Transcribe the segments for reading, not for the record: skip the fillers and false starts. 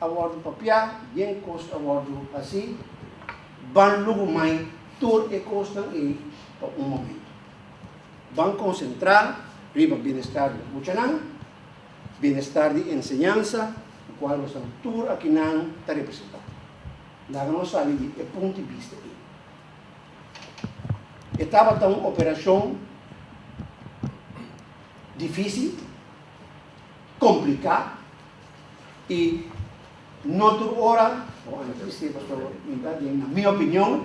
awardo papia, bien cost awardo assim, ban lugo mai, tur e costan e pa um momento. Ban concentrar, riba bienestar de Buchanan, bienestar de enseñanza, o qual nós estamos tur aqui não está representado. Lá nós sabemos de ponto de vista. Estava tão uma operação difícil, complicada, e noutra hora, na minha opinião,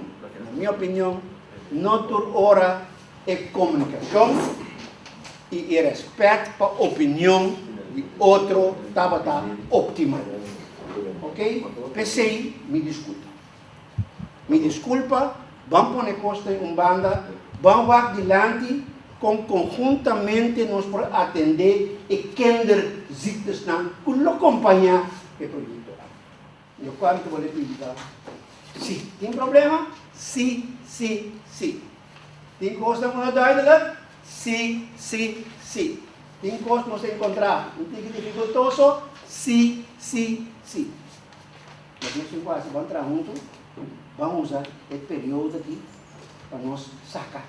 noutra hora é comunicação e respeito para a opinião de outro estava optimal. Ok? Pensei, me desculpa, vamos pôr costa em banda, vamos adiante, com conjuntamente nós para atender e quem zitas não, que lo acompanhar o projeto. Eu quero que vou lhe pedir, sim, tem problema? Sim. Tem coisa muito doida? Sim. Tem coisa que você encontrar, não tem que dificultoso? Sim. Mas nós quase vamos entrar junto, vamos usar esse período aqui para nós sacar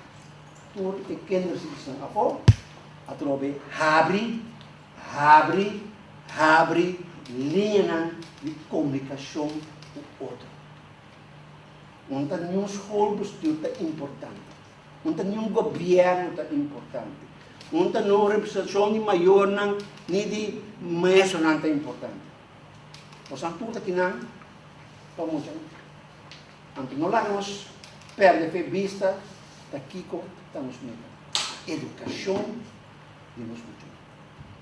tudo que quem situação a fora, a trobe abre linha de comunicação com o outro. Não tem nenhum escola importante, não tem nenhum governo importante, não tem nenhuma representação de maior nem de mais não é importante. Nós estamos tudo aqui não, vamos antes não largamos perder a vista daqui com estamos melhor. Educação de nós muito.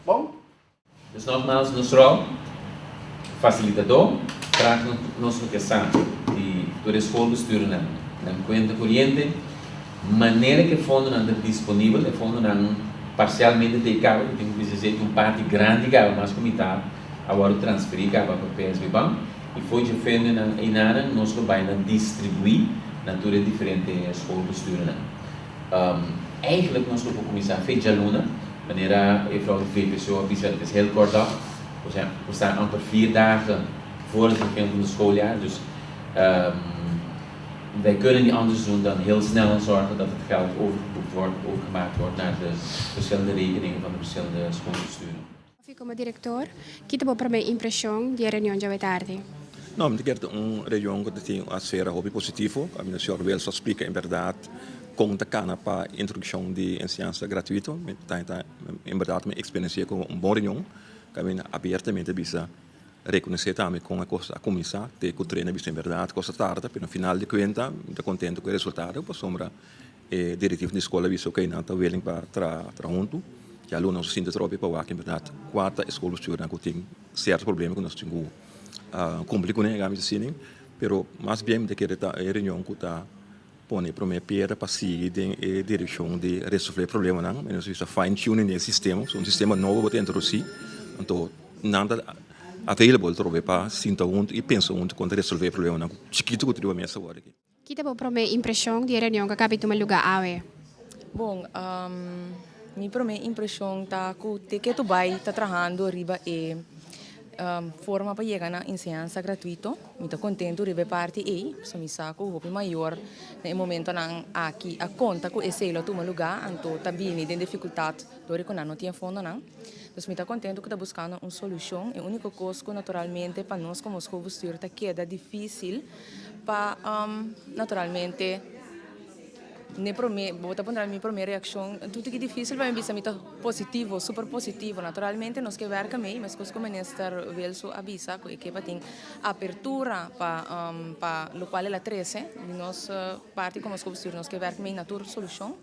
Bom? Dus nogmaals, nostro facilitador traz nossa questão de toda a escola bestuur na conta corrente, maneira que o fundo não é disponível, o fundo não parcialmente dedicado, tem que dizer que parte grande que mas comitado agora transferir para o PSB Bank e foi de fundo e nada nós vai distribuir na toda diferente escola bestuur eigenlijk nós vamos começar a fazer aluna wanneer mevrouw de VPSO het is heel kort af. We staan amper 4 dagen voor het begin van het schooljaar, dus wij kunnen niet anders doen dan heel snel zorgen dat het geld overgemaakt wordt naar de verschillende rekeningen van de verschillende schoolbesturen. Como diretor, que te para minha impressão de reunião de tarde? Não, eu quero reunião que tem uma esfera hobby positivo. A minha senhora Wells explica em verdade como te cana para a introdução de ensinança gratuita. Em verdade, minha experiência com boa reunião, que a minha abertamente bisa reconhecer também com a comissão, que o treino bisa em verdade, coisa tarde, mas no final de conta, estou contente com o resultado, por sombra diretivo da escola bisa que não está willing para junto. Que alunos se sentem trope para o em verdade, quatro escolas estudantes que têm certos problemas que nós temos complicado, né, mas pero mais bem de que a reunião que está põe para minha pedra para seguir a direção de resolver problemas, não, mas nós fine tuning nesse sistema, um sistema novo para introduzir, então nada available trope para sentar junto e pensar junto quando resolver problemas, não, chiquito que tive a mesa agora aqui. Que te para minha impressão de reunião que acabei de tomar lugar awe? Bom, minha primeira impressão tá que tu vai tá trabalhando riba e forma para chegar na ensinança gratuito. Me tô contente riba parte e só me saco o maior no momento não aqui a conta com esse lo toma lugar então tá bem tem dificuldade do que não tinha fundo não. Então me tô contente que tá buscando uma solução. É a única coisa que naturalmente para nós como escola bestuur tá queda difícil para naturalmente minha primeira reação, tudo que é difícil vai me ser positivo, super positivo. Naturalmente, nós que werken mee, mas como o minister Welso avisa, que tem abertura para o qual ela 13, de nossa parte como escola bestuur, nós que werken mee na tua solução.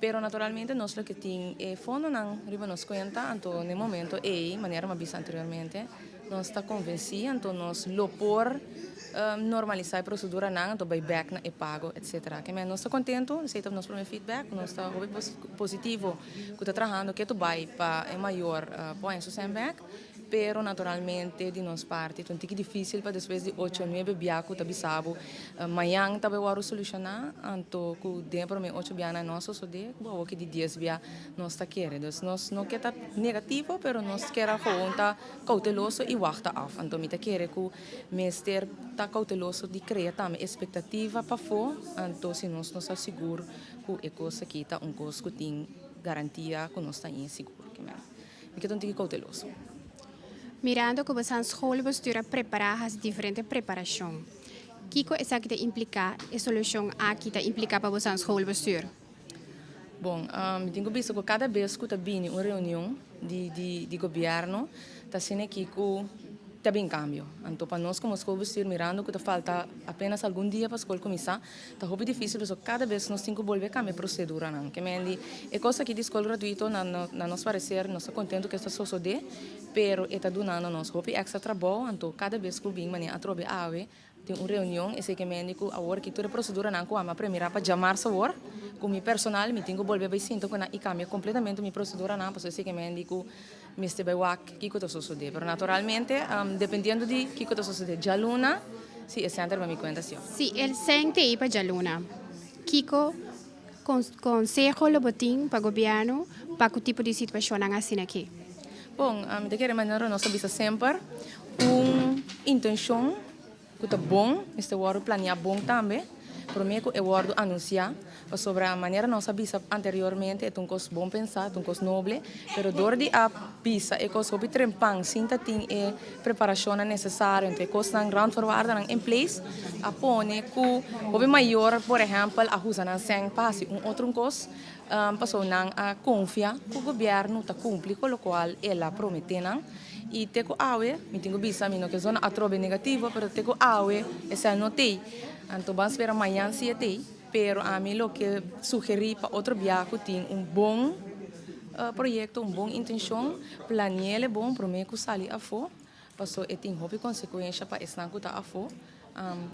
Pero naturalmente nós que tem fundo não riba nos conta, então no momento maneira me avisa anteriormente, nós está convencido, então nós lopor normalizar a procedura não, então back na e pago, etc. Que nós está contente, aceita nosso primeiro feedback, nós está positivo, que está trabalhando, que tu vai para é maior põe seu back, pero naturalmente de nossa parte então é difícil para depois de 8 ou 9 biaco tabi sabo manhã tabi waru solucionar anto ku dentro me 8 biana nosso so de o que de 10 bia nós tá querer dus nós não quer tá negativo pero nós quer gewoon tá cauteloso e wachten af anto me tá querer ku meester tá cauteloso de criar também expectativa para for anto se nós não está seguro ku e coisa que tá coisa que tem garantia que nós tá inseguro que mesmo porque então tem que cauteloso. Mirando como a escola bestuur preparar as diferentes preparações. Kiko é que te implica a solução aqui te implica para você escola bestuur. Bom, tenho visto que cada vez que está vindo uma reunião de governo, está sendo que está bem cambio. Então, para nós como escola bestuur, mirando que falta apenas algum dia para a escola começar, está muito difícil, porque cada vez nós temos que volver a cambiar a procedura. Que é coisa que de escola gratuita, na nosso parecer, nós estamos contentes que está sucedendo, pero está dando nós extra trabalho, então cada vez que vem a trobe ave, tem uma reunião, e sei que médico a hora que toda a procedura não com a primeira para chamar sa hora, com meu personal, me tenho que volver a sinto que e cambia completamente minha procedura não, porque sei que médico me este vai wak que está sucedendo, pero naturalmente, dependendo de que está sucedendo, já luna, sim, é sempre para me conta sim. Sim, ele sente aí para Jaluna. Kiko consejo lo botim para o governo para que tipo de situação não assim aqui. Bom, de qualquer maneira, nós sabemos sempre intenção que está bom, este word planear bom também, para mim é o word anunciar, sobre a maneira nós sabemos anteriormente, é coisa bom pensar, é coisa nobre, mas dor de a pisa, é coisa que trempang, sinta tem preparação necessária, então é coisa não ground forward em place, a pone que o maior, por exemplo, a usa não sem passe, outro coisa, passou não a confiar que o governo está cumprindo com o qual ela promete não. E teco awe, me tenho visto mino que zona atrobe negativo, pero teco awe, essa notei. Então vamos esperar amanhã se tem, pero a mim lo que sugeri para outro viaje tem bom projeto, bom intenção, planeele bom, para mim que sali a fo, passou e tem hobby consequência para esse não que tá a fo,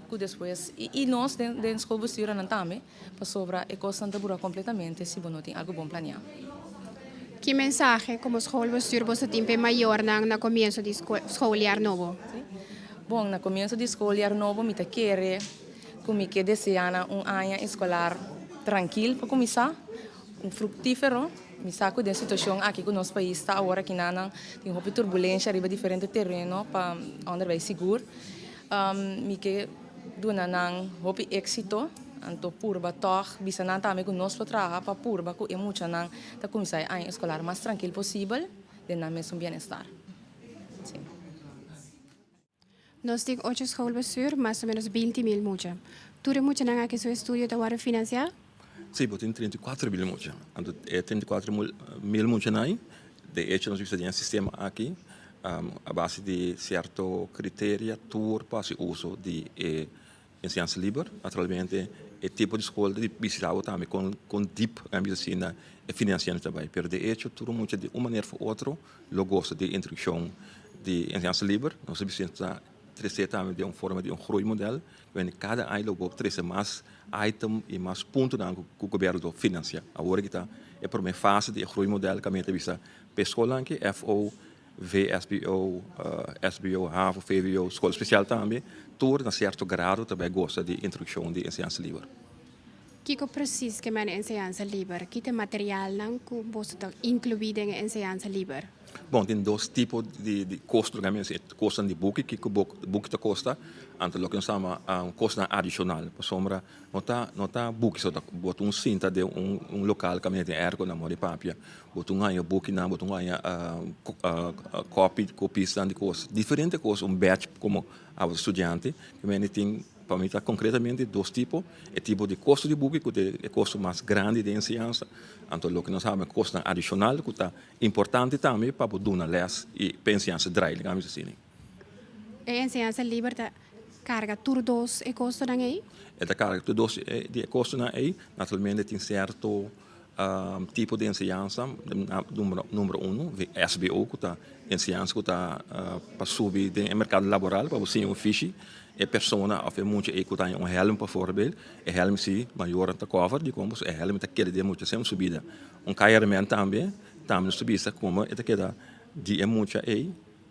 que depois e nós dentro da escola bestuura não também, para sobra e coisa não dura completamente se não tem algo bom planeado. Que mensagem como escola bestuur você tem para maior na começo de escolar novo? Bom, no começo de escolar novo, me quer como que deseja ano escolar tranquilo para começar, frutífero. Me saco da situação aqui que o nosso país está agora que não tem uma turbulência arriba diferente terreno para onde vai seguro. Me que dona não hope êxito. Então, purba toch, bisa não também com nós trabalhar para purba que é muito não tá começar a escolar mais tranquilo possível, de não mesmo bem-estar. Sim. Nós temos 8 escolas bestuur, mais ou menos 20.000 mucha. Tudo muito não é que seu estudo está agora financiar? Sim, tem 34 mil mucha. Então, é 34 mil mucha aí. De hecho, nós temos um sistema aqui, a base de certo critério, para o uso de ensinança livre, naturalmente, é tipo de escola de visitava também com deep ambição e financiando também. Pero de hecho, tudo muito de uma maneira ou outra, lo gosta de introdução de ensinança livre, nós sabemos trazer também de uma forma de groeimodel, onde cada ano lo trazer mais item e mais pontos que o governo financia. Agora que está é para uma fase de groeimodel que a gente visa pessoal que FO VSBO, SBO, HAVO, VWO, escola especial também, todo, a certo grado, também gosta de introdução de ensinança livre. O que precisa que é ensinança livre? Que material não que você está incluído em ensinança livre? Bom, tem dois tipos de custos, custo de book, que o book te custa, antes lo que nós chamamos custo adicional. Por sombra, não tá book, só bota cinta de local que a gente tem ergo na mão papia, bota ganha book na, bota ganha copies de coisas, diferente coisas, batch como a estudante, que a gente tem para mim, concretamente, dois tipos. O tipo de custo de book, que é o custo mais grande de ensinança. Então, o que nós chamamos de custo adicional, que é importante também para poder dar les e para a ensinança dry, digamos assim. A ensinança livre carga todos e custo não é? A carga todos de custo não é, naturalmente, tem certo tipo de ensinança, número 1, SBO, que é ensinança que está para subir no mercado laboral, para você um fiche. E persona of muito que tem helm bijvoorbeeld, helm zie maior te cover, die komt helm te keren die moet sem subida. Cairment também, subida como e te queda die muito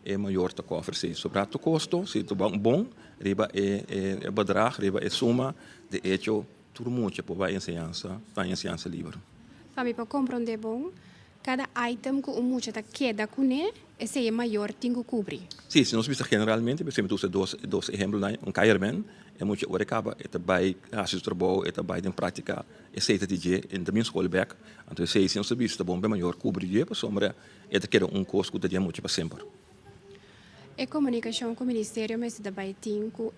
é maior te cover se sobrar tu custo, se tu bom, riba é bedrag, riba é suma, de hecho, tudo muito para a ensinança livre. Para mim, para compreender bom, cada item que o mucha ta queda com ele, esse é maior, tem que cobrir. Sim, se nós vemos generalmente, por exemplo, dois exemplos, caierman, é muito hora acaba, é também assistir trabalho, é também em prática, é seita de dia, em também escola back, então se nós vemos tá bom bem maior cobrir dia, para sombra, é de querer custo que dia muito para sempre. A comunicação com o Ministério, mas também tem com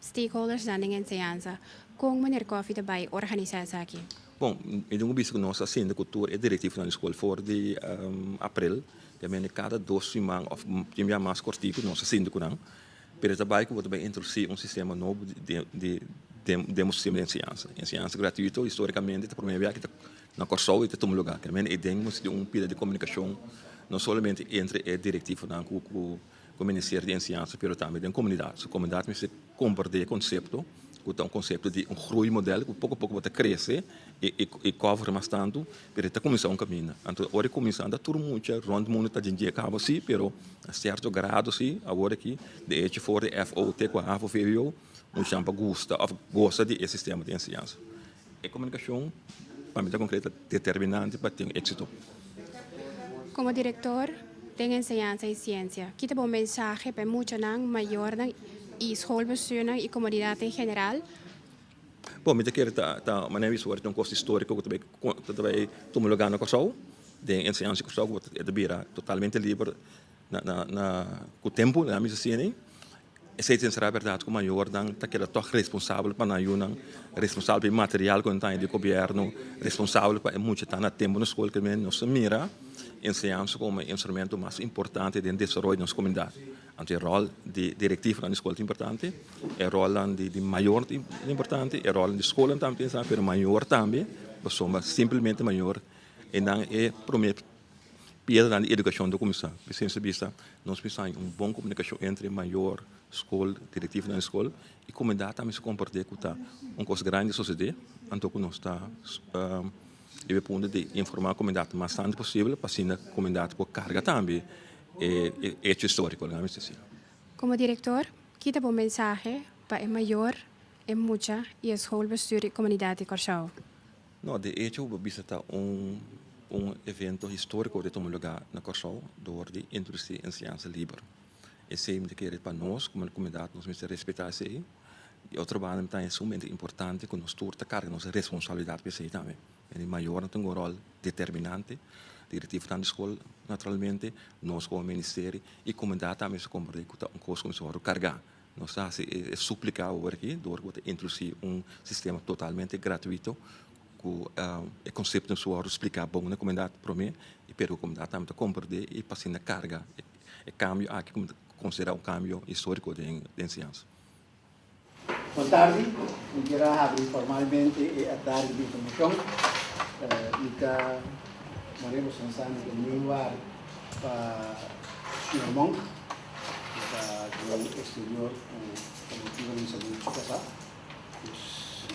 stakeholders da ensinança, com maneira que também organizar isso aqui. Bom, eu tenho visto que nossa assim de cultura é diretivo na escola for de abril, também cada 2 semanas of tinha mais cortico nossa assim de kunang, pero também que vou também introduzir sistema novo de sistema de ciência gratuito historicamente para primeira vez que na Corsol e tem um lugar, também é temos de pila de comunicação não somente entre o diretivo na com o Ministério de Ciência, mas também da comunidade. A comunidade me se compreende conceito que conceito de groei modelo que pouco a pouco vai crescer e cover mais tanto para ter começar caminho. Então, agora começando a tudo muito, rond mundo está de cabo sim, pero a certo grado sim, agora aqui de hecho for de FOT com a FOVO, um champa gosta de esse sistema de ciência. A comunicação, para mim, é concreta determinante para ter êxito. Como diretor de ensinança e ciência, que tem um mensagem para muitos maior e schoolbestuur e comunidade em geral? Bom, me quero tá maneira isso é custo histórico que também tomou lugar na Kosovo, de ensinança Kosovo é de totalmente livre na com o tempo, na minha cena. Essa será a verdade que o maior dan tá que é toch responsável para não responsável pelo material que está de governo, responsável para muito tá na tempo na escola que nós mira ensinança como instrumento mais importante de desenvolvimento da nossa comunidade. Então, o rol de diretivo na escola é importante, o rol de maior é importante, o rol de escola também é importante, mas maior também, somos simplesmente maior, e não é primeiro piada da educação da comissão. Sem vista, nós precisamos de uma boa comunicação entre maior escola, diretivo na escola, e a comunidade também se comporta com coisa grande da sociedade, então nós está e ponto de informar a comunidade o mais tanto possível para assim a comunidade com carga também é histórico, não é assim. Como diretor, que tem um mensagem para o maior, é muita e a schoolbestuur e comunidade de Corsau? Não, de hecho, eu visita evento histórico de tomar lugar na Corsau, door de industrie en ciência livre. E sempre que para nós, como comunidade, nós precisamos respeitar isso aí. E outro trabalho também é sumamente importante que nós turta carga nossa responsabilidade para isso também. E maior tem um rol determinante, diretivo da escola, naturalmente, nós como ministério e a comunidade também se compreende que um curso começou a carregar. Nós estamos a suplicar aqui, door introduzir sistema totalmente gratuito, o conceito de sua explicar bom na comunidade para mim e pelo comunidade também a compreender e passar na carga e cambio aqui considerar cambio histórico de ciência. Boa tarde, eu quero abrir formalmente a dar de informação e moremos pensando que nem var para o Sr. Monk para o exterior como tive em saúde de casa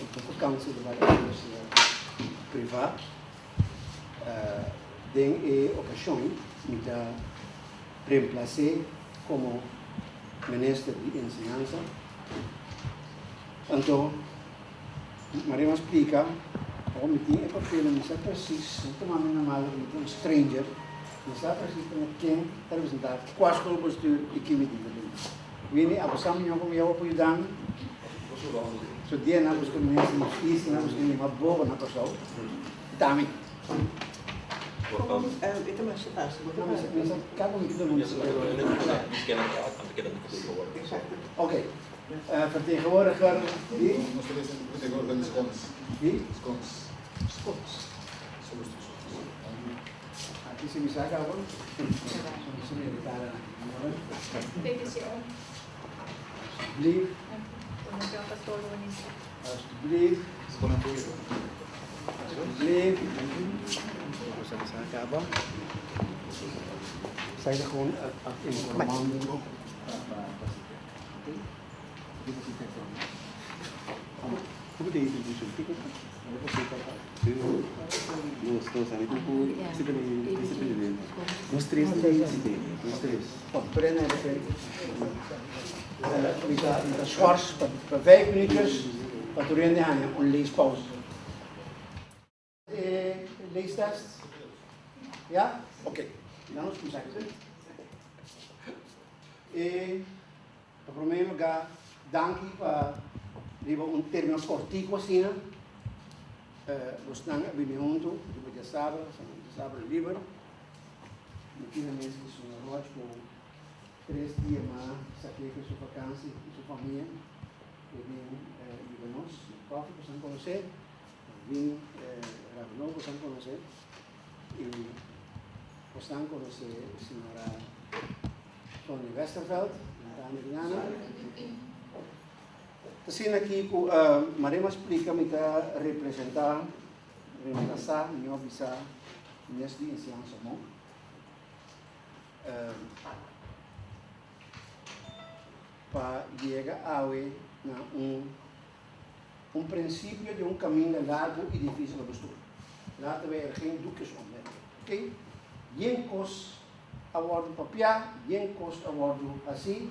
o council de várias privado tem a ocasião de reemplaçar como ministro de ensinança. Então, Maria explica como tinha o papel, não sabe preciso, não toma na mala, um stranger, não sabe preciso quem representar, quais grupos de equipe. Vini, abusamos de como eu apoiando, so dia na busca ministro, isso na busca de uma boa na pessoa, também. Itu masih pas. Cada mundo Ok. Vertegenwoordiger wie? Vertegenwoordiger de Skons. Wie? Skons. Skons. Aqui se me saca agora? Alsjeblieft. Alsjeblieft. Alsjeblieft. Saya gewoon informando. Como tem isso? Fica. Gostoso, sabe? Como se pede. Os três tem esse tempo. Os três. Prende de schors voor 5 minuutjes, wat we erin gaan, een leespauze. Leestest? Ja? Oké. Dan ons kom zeggen. Em primeiro lugar, danke para um termo cortico assim, gostando de vir junto, de sábado livre. Aqui na mesa que sou na com 3 dias mais, saquei que sua vacância e sua família. Eu vim Libanos, no Coffee, para se conhecer. Vim Ravno, para se conhecer. E para se conhecer a senhora Tony Westerveld, da americana. Assim aqui, Marema explica me que representar, minha obisa, nesse dia em Ciência Mão. Para chegar a um princípio de caminho largo e difícil de postura. Lá também é geen doekjes om, ok? Geen kost a worden papier, geen kost a worden assim,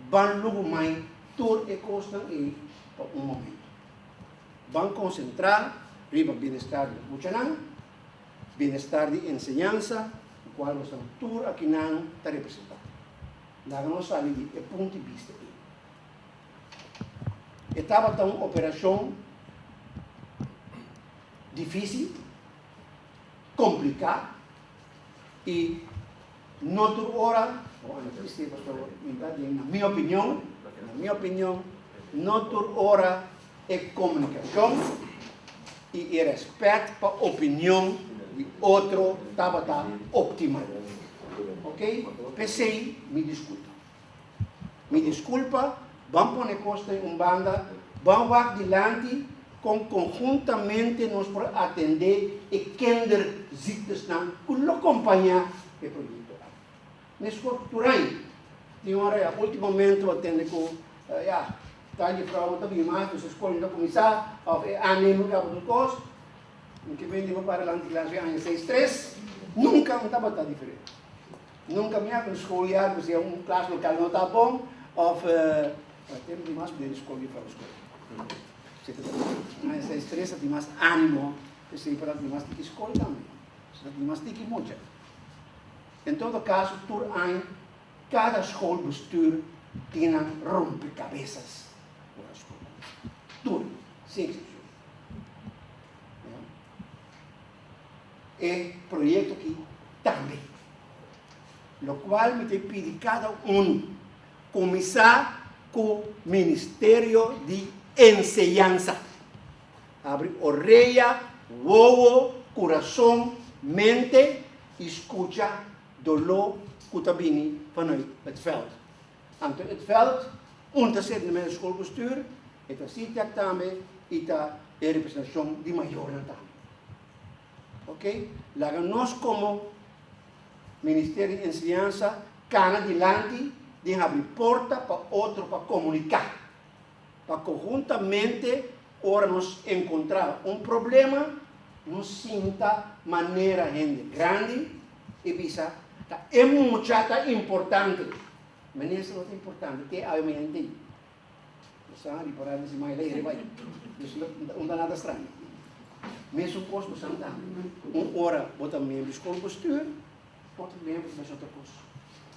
van logo mais tudo é costa e para momento. Van concentrar riba bem-estar de Buchanan, bem-estar de enseñanza, o qual nós estamos tudo aqui não está representado. Lá nós sabemos de ponto de vista. Estava uma operação difícil, complicada e noutra hora, na minha opinião, noutra hora é comunicação e respeito para a opinião de outro estava optimal. Ok? Pensei, me desculpa, vamos pôr costa em banda, vamos adiante, conjuntamente nós para atender e kinderziektes não, que acompanhar o projeto. Nesse cultural, tem hora, ultimamente, eu atendo com, tá de fraude, tá bem mais, você escolhe não começar, animo que do curso, que vem de para lá, classe em 6-3, nunca não estava tão diferente. Nunca me hago escolher, se é classe local não está bom, ou temos demais poder escolher para a escola. Mas 6-3 tem mais ânimo, se para ter mais de escola também, se tem mais de muito. Em todo caso, cada escola tem rompe-cabeças para a escola. Tudo, sem exceção. E projeto aqui também. O qual me pede cada começar com o Ministério de Enseñanza. Abre orelha, ouvo, coração, mente, escuta, dolor, kutabini vanuit het veld. Aan het veld, onderzet met het schoolbestuur, het CITEC daarmee, het de representatie die majoren daarmee. Oké? Laten nós como Ministério de Enseñanza, can adelante, de abrir porta para outro para comunicar. Para conjuntamente, ora nos encontrar problema, nos sinta maneira grande e visa. É muito importante. Mas isso não é importante, que é a minha ideia. Você sabe, para dizer mais lei, vai. Isso não dá nada estranho. Mesmo posto santa, hora bota membro de escola postura, bota membro de outra coisa.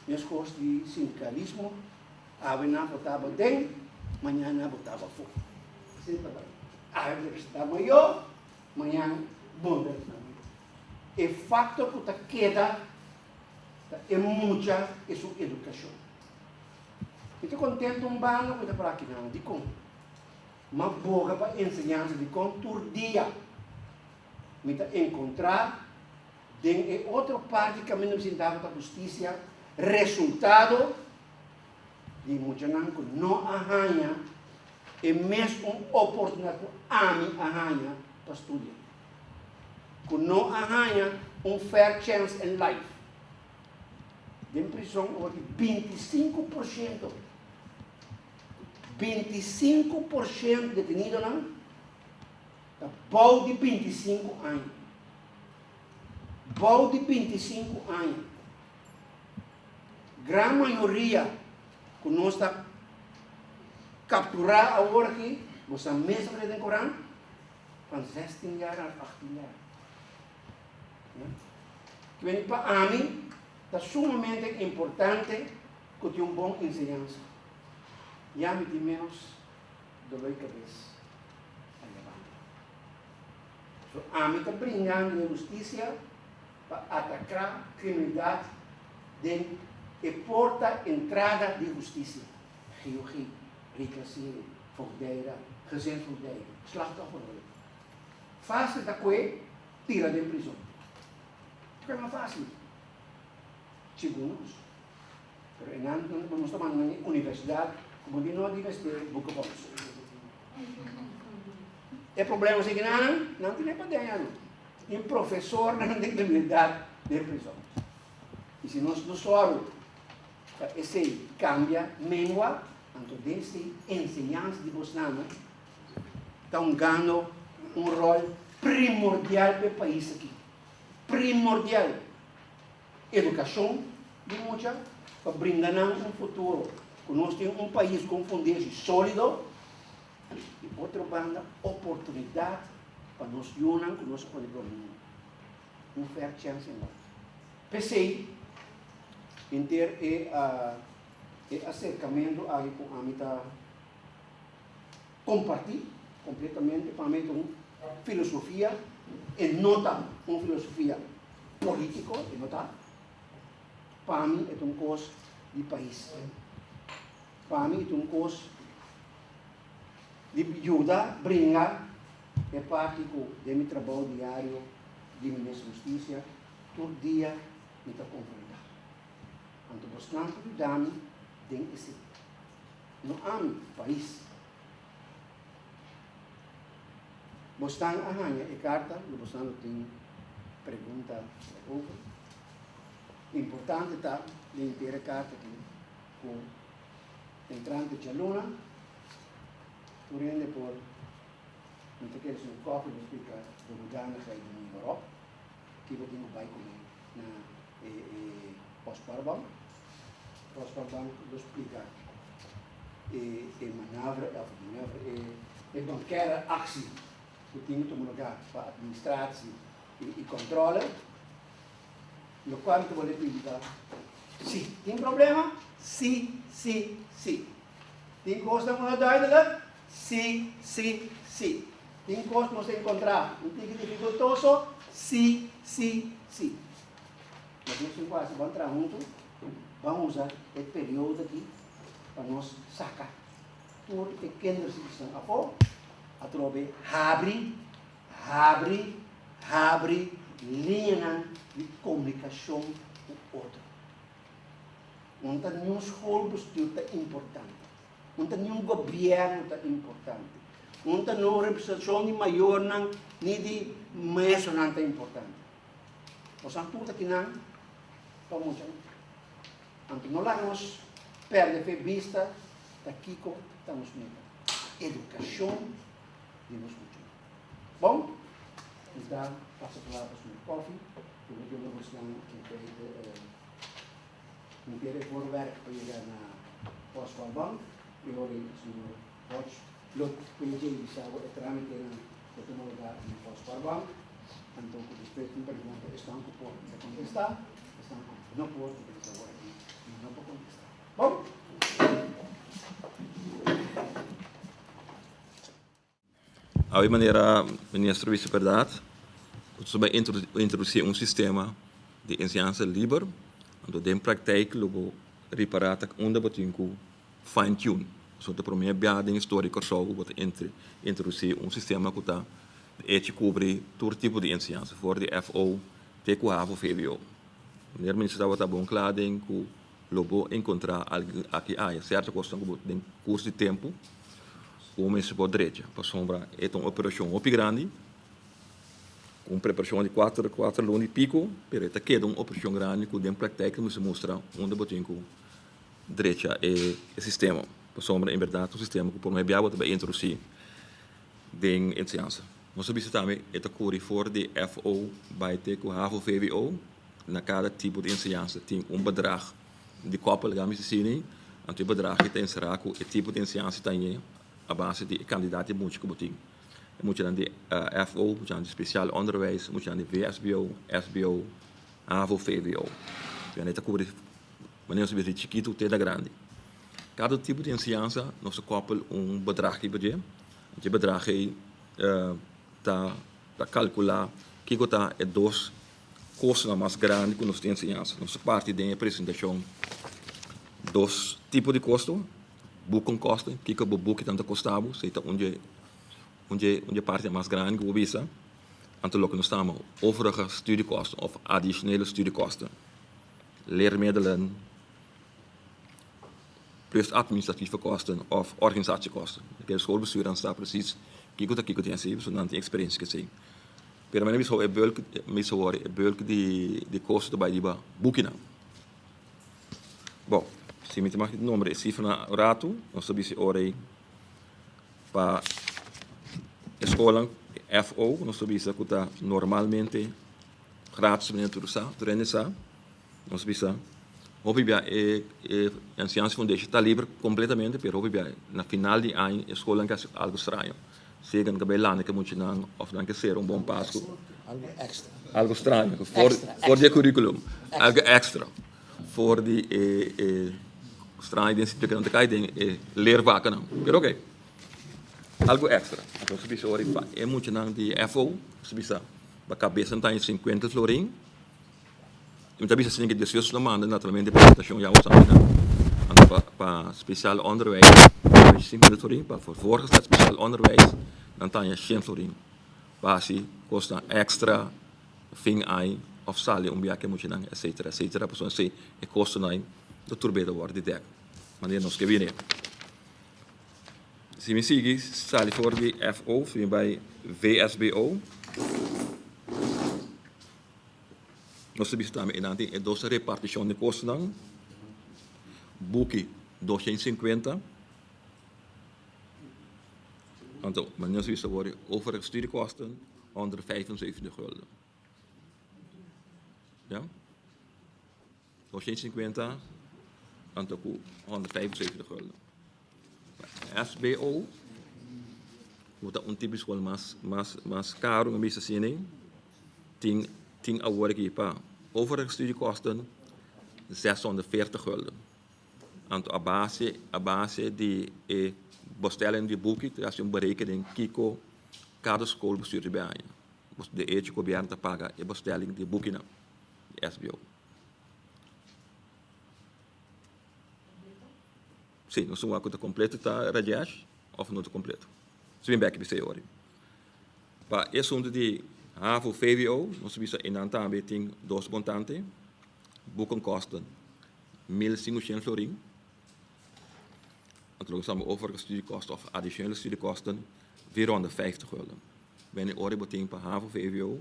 Minhas coisas de sindicalismo, amanhã botava dentro, amanhã botava fora. Sempre vai. Amanhã estava eu, amanhã bom. É facto que está queda é muita sua educação. Estou contente banho que está para aqui não, de como. Uma boa para ensinança de como todo dia. Me encontrar em outra parte que caminho da justiça, resultado de muita não arranha é mesmo uma oportunidade para mim arranha para estudar. Que não arranha fair chance in life. De prisão hoje 25% detenido não da bom de 25 anos. Bom de 25 anos. Grande maioria que nós está capturar agora aqui, você mesmo lê no Corão, van 16 jaar a 18 jaar. Que vem para mim, é sumamente importante que tenha bom ensinança. Já me de menos dolor de cabeça. So, a mim está brindando a justiça para atacar a criminalidade e porta entrada de justiça. Georgie, reclassering, voogdijden, gezinsvoogdijden, slachtofferhulp. Fácil da coisa, tira de prisão. Porque é mais fácil. Segundo, pero vamos tomar na universidade, como de nós universidade, boca bolsa. É problema se que não tem nem para dentro. E professor não tem criminalidade de prisão. E se nós não sabemos, esse cambia, mengua, então desse ensinança de Bolsonaro estão ganhando rol primordial para o país aqui. Primordial. Educação de muita, para brindar futuro. Que nós temos país com fundamento sólido e outra banda, oportunidade para nós unir com nosso poder uma fair chance em nós. Pensei em ter acercamento aí com a mita compartilhar completamente para mim uma filosofia e nota uma filosofia política e nota para mim é coisa de país. Para mim é coisa de ajudar, brincar é parte do meu trabalho diário de minha justiça, todo dia me está confrontando. Então, Bolsonaro cuidado tem esse. Não há país. Bolsonaro arranha e carta, o Bolsonaro tem pergunta importante está de inteira carta aqui com entrante de aluna, por ende por não te queres um copo de explicar do lugar na saída da Europa, que eu tenho vai comer na pós-parbal do explicar manobra e banqueira actie que tem que tomar lugar para administração e controle, no qual eu vou lhe pedir, sim, tem problema? Sim. Tem coisa que não dá ainda? Sim. Tem coisa que você encontrar, não tem que dificultoso? Sim. Mas nós quase vamos entrar junto, vamos usar esse período aqui para nós sacar por pequenas situações. A trobe abre linha de comunicação com o outro. Não tem nenhum escolha importante. Não tem nenhum governo importante. Não tem nenhuma representação de maior nem de mais não é importante. Os santos aqui não estão muito. Então não vamos perder a vista daqui que estamos vendo. Educação de nós muito. Bom? Então, passo a palavra para o Kofi, que eu vou mostrar que não quer for werk para chegar na pós-parbal, e agora o senhor Roch, Lot, PJ, Bissau, e trâmite na tomar lugar na pós-parbal. Então, com respeito à pergunta, estão com o povo para contestar, estão com não povo para agora aqui, não para contestar. Bom? De maneira, ministro vice-verdade, você vai introduzir um sistema de ensinança livre, onde em prática, logo reparar onde você tem que fine-tune. So, de primeira biada em histórica, só você introduzir um sistema que está cobre todo tipo de ensinança, for de FO, TQA ou VWO. O ministro está bom claro em que logo encontrar aqui certa questão que tem curso de tempo, o mês por direita, para sombra, é uma operação muito grande, com preparação de 4 anos e pico, pero esta queda uma operação grande que dentro da prática nos mostra onde botem com direita é sistema, para sombra, em verdade, o sistema que por meio de também introduzir em ensinança. Nós visitamos esta curi for de FO bij Teco HAVO VWO. Na cada tipo de ensinança tem bedrag de koppel gaan we zien. En het bedrag is in Seraco het type de ensinança tem a base de kandidaat die moet je komen. Moet je dan de FO, moet je dan de speciaal onderwijs, moet je dan de VSBO, SBO, HAVO, VWO. En esta curi, wanneer we de chiquito até da grande. Cada tipo de ensinança nós koppel bedrag que budget. Het bedrag is tá calcular que está é dos costos mais grandes que nós temos ensinança. Nossa parte da apresentação dos tipos de custo, book kosten, que o book tanto custava, seita onde parte mais grande que o visa, anto lo que nós estamos overige studiekosten of additionele studiekosten, leermiddelen plus administratieve kosten of organisatiekosten. De schoolbestuur dan staat precies kiko tem assim, zodat die experiência que sei. Pero mas mismo é bulk de custo by diba boekina. Bom, se me tem que número cifra na rato, nós sabemos ora para escola FO, nós sabemos que está normalmente grátis para tudo nós sabemos Hobibia a Science Foundation está livre completamente, pero Hobibia na final de ano a escola é algo estranho. Zeggen que bem que moet je dan of dan que ser bom passo. Algo extra. Algo estranho voor de curriculum. Algo extra. Voor die estranho desse que não te cai tem leervakken não. Pero ok. Algo extra. Então se bisa ori é muito dan de FO, se bisa ba cabeça tá em 50 florin. Então bisa assim que 18 maanden naturalmente apresentação já usamos. Para speciaal onderwijs, 50 florin, para voorgesteld speciaal onderwijs, dan kan je 100 florin. Basi, kost extra, ving ai, of sali, biake moet je dan, et cetera. Persoon se, e kosten dan, de turbede worden dek. Wanneer nog gewinnen. Se me sigue, sali voor de FO, vim bij VSBO. Nós estamos em a doce repartição de custos dan. Boekie 250. Want wanneer ze wisten worden over studiekosten onder 75 gulden. Ja? 250 en toch 175 gulden. SBO wordt een typisch wel mas caro een beetje zien. 10 award pa. Over studiekosten 640 gulden. En a base de bestelling de boeken, als je een berekening kiko, cada schoolbestuur bij je. De eetje probeert te paga e bestelling de boeken, de SBO. Sim, nós somos a completa tá radiais, of não completo. Se bem que você ora. Para esse assunto de HAVO VWO, nós visa em também tem dois montantes, boeken kosten 1.500 florin. En toen samen overige studiekosten of additionele studiekosten 450 gulden. Bij een ore betekent per HAVO VWO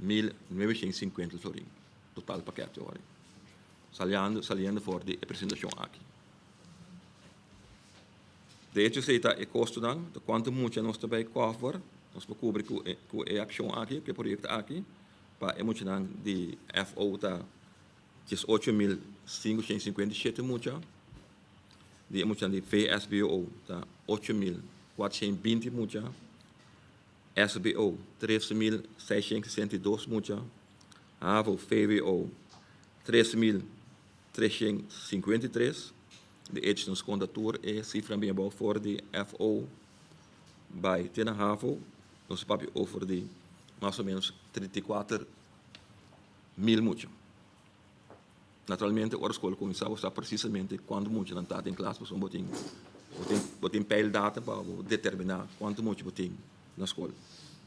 1.950 florin. Totaal pakket ore. Saliendo voor de presentatie aqui. De hecho seita e kosten dan, de quanto moet je nos erbij cover, nos becobre ku e action aqui, que project aqui, pa e moet je dan de FO ta is 8.557 moet je. Die moet je dan de VSBO ta 8.420 moet je. SBO 13.662 moet je. HAVO VWO 13.353. De edge condator e cifra bem bom voor de FO bij Tena HAVO. Nos papi over de mais ou menos 34.000 moet je. Naturalmente, a escola começava a precisamente quando muito não está em classe, porque botem peildata para determinar quanto muito botem na escola.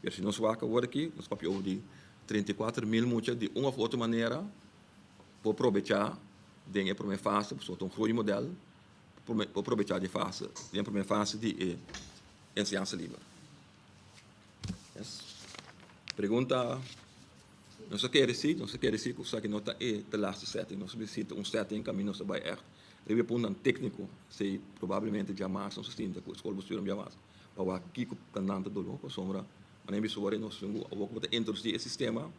E se nós vamos agora aqui, nós papi over de 34.000 muito de uma ou outra maneira, para aproveitar de primeira fase, para um groei modelo, para aproveitar de fase, de primeira fase de ensinança livre. Yes. Pergunta. Nós queremos dizer que não está de laatste setting. Nós precisamos setting caminho para echt. Deve pôr um técnico, se provavelmente jamais não se sinta com a escola bestuur jamais. Para o que candidato do louco, sombra, Wanneer we zorgen, nós moeten introduceren het systeem.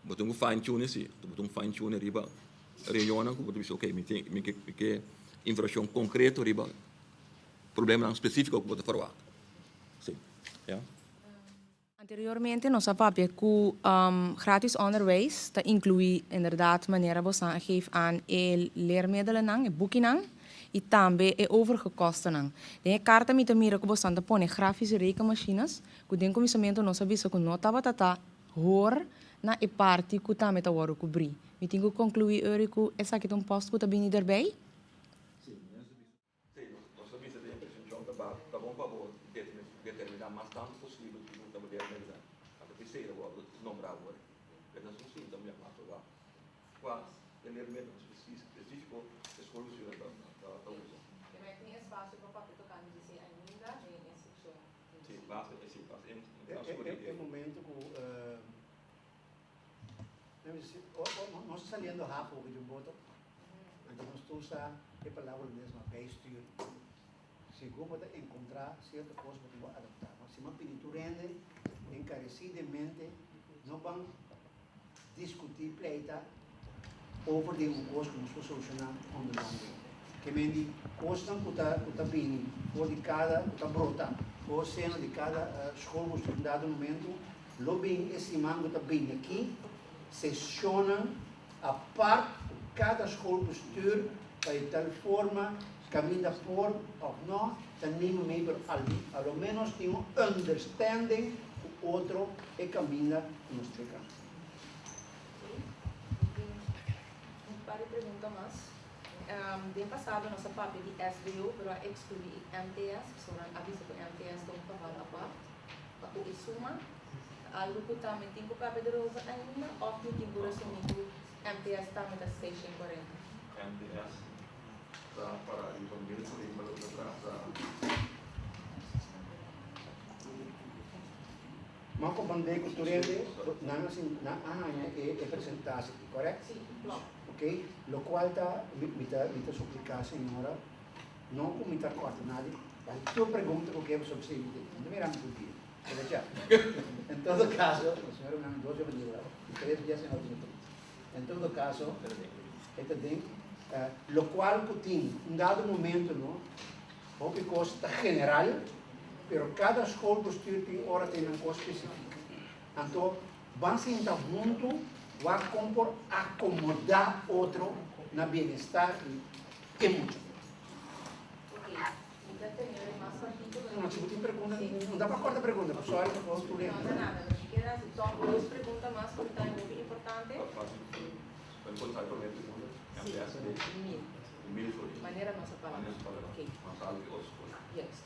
Moeten we fine-tunen, sim. Moeten we fine-tunen, riba. Reunião, que você ok, me informação concreta, riba. Problema específico que você falar. Sim. Ja. Anteriormente, nós sabíamos que gratis onderwijs te inclui inderdaad wanneer we geven aan leermiddelen, boeken e também overgekosten. De carta met de mira que você põe grafische rekenmachines, que den comissamento nós sabemos que não estava tata hoor na e parte que também está agora cobrir. Me tenho que concluir que essa aqui é posto que está bem erbij. Sim, nós sabemos que a impressão está bom para determinar mais tanto possível que não estamos realizando. Até terceira, vou nombrar agora. Mas nós sim também mais lá. Quase, ele é mesmo específico, escolha o senhor da uso. Tem espaço para tocar dizer ainda em instrução. Sim, basta. É o momento que nós saliendo rápido de um voto, então nós estamos a palavra mesmo, bem-estir. Se como encontrar certa coisa que vamos adaptar. Se uma pintura rende encarecidamente, não vamos discutir pleita over de uma coisa que nós vamos solucionar on the long way. Que mendi coisa que está bem, ou de cada está brota, ou cena de cada escola em dado momento, lo bem esse mango está bem aqui, sessionam a parte cada escola bestuur bij de tal forma caminha por ou não, também meio ali, ao menos tem understanding o outro e caminha nos três. Um par de perguntas mais. Bem passado nossa papel de SBO para excluir MTS, sobre aviso que MTS não pagava a parte, para o suma algo que também tem que papel de rosa ainda, ou que tem que assumir MTS também da 640. MTS para informar Mas como bandei que tu rende, na é apresentasse aqui, correto? Sim, claro. Ok? Lo qual está me suplicar, senhora, não como me corta nada, mas tu pergunta o que é sobre você, não me ramo contigo. Em todo caso, a senhora me deu 2 anos, 3 dias em outro. Em todo caso, lo qual tem um dado momento, não? Porque costa general, pero cada escola postura tem hora tem uma coisa específica. Então, vão sentar junto, vai compor acomodar outro na bem-estar e muito. Ok, então tem mais artigos. Não, se você pergunta, não dá para cortar a pergunta, pessoal, eu posso ler. Não, nada, mas eu quero fazer 2 perguntas mais porque está muito importante. Pode contar para mim, MTS de 1000 flores. Maneira nossa palavra. Ok. Mas algo que outros Yes.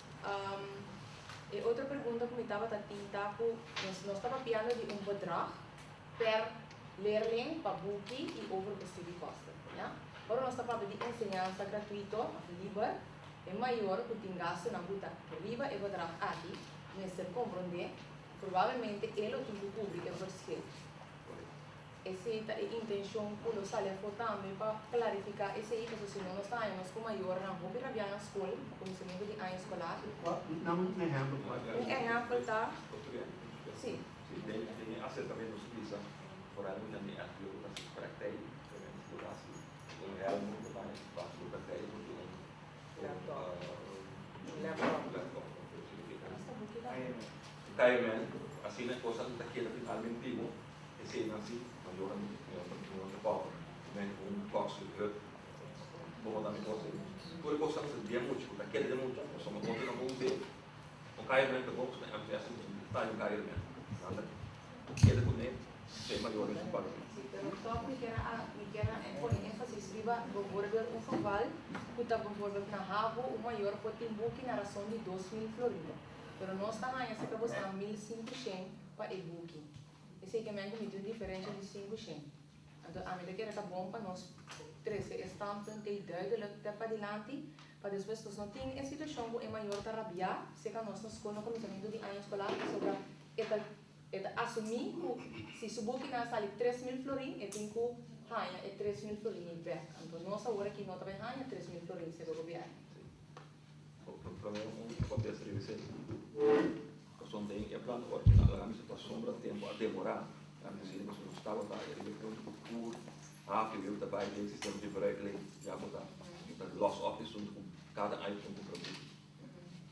E outra pergunta que me estava tentando, nós estávamos piando de bedrag per leerling, para boekie e over de studiekosten. Ja? Agora nós estamos falando de ensinança gratuito, livre, é maior que tem gasto na buta riba e bedrag aqui, mas se compreender, provavelmente ele tem que cobrir o verschil. Essa é a intenção que nós estamos também para clarificar esse aí, porque senão nós estamos com maior na hobby rabiar na escola, conhecimento de ano escolar. Não me lembro. Um exemplo está. Sim. Tem acertamento utiliza por algo que nem aquilo que se caracteriza, também o real muito mais fácil do caracteriza do retirement, assim na coisa que aqui finalmente digo, esse assim, maior no palco, né, costo que vou dar coisa. Por coisa que dia muito, porque aquele é muito, só uma coisa não vou dizer. O retirement que vamos é assim, tá no retirement. Nada. Aquele com ele, tem maior resultado. Pero só me quero pôr ênfase riba do border geval, que está bijvoorbeeld na Havo, o maior pode book na razão de 2.000 florida. Pero nós está na essa que você 1.500 para o booking. Esse é que me muito diferente de 500. Então a medida que era bom para nós 13 standpunt é duidelijk para adiante, para depois nós não tem a situação que é maior para rabiar, se que nós nos com o começamento de ano escolar sobre assumir que se o booking na sala 3.000 florin, eu tenho que ganhar 3.000 florin em pé. Então nós agora que não também ganha 3.000 florin se governar. Para mim, um contexto de você. zo'n ding, je plan original, dan is het zonder tempo a demorar. Dan is het zo'n stap daar, je weet niet hoe half je wilt daarbij dit systeem gebruiken, ja moet dat los op is om cada item te produzir.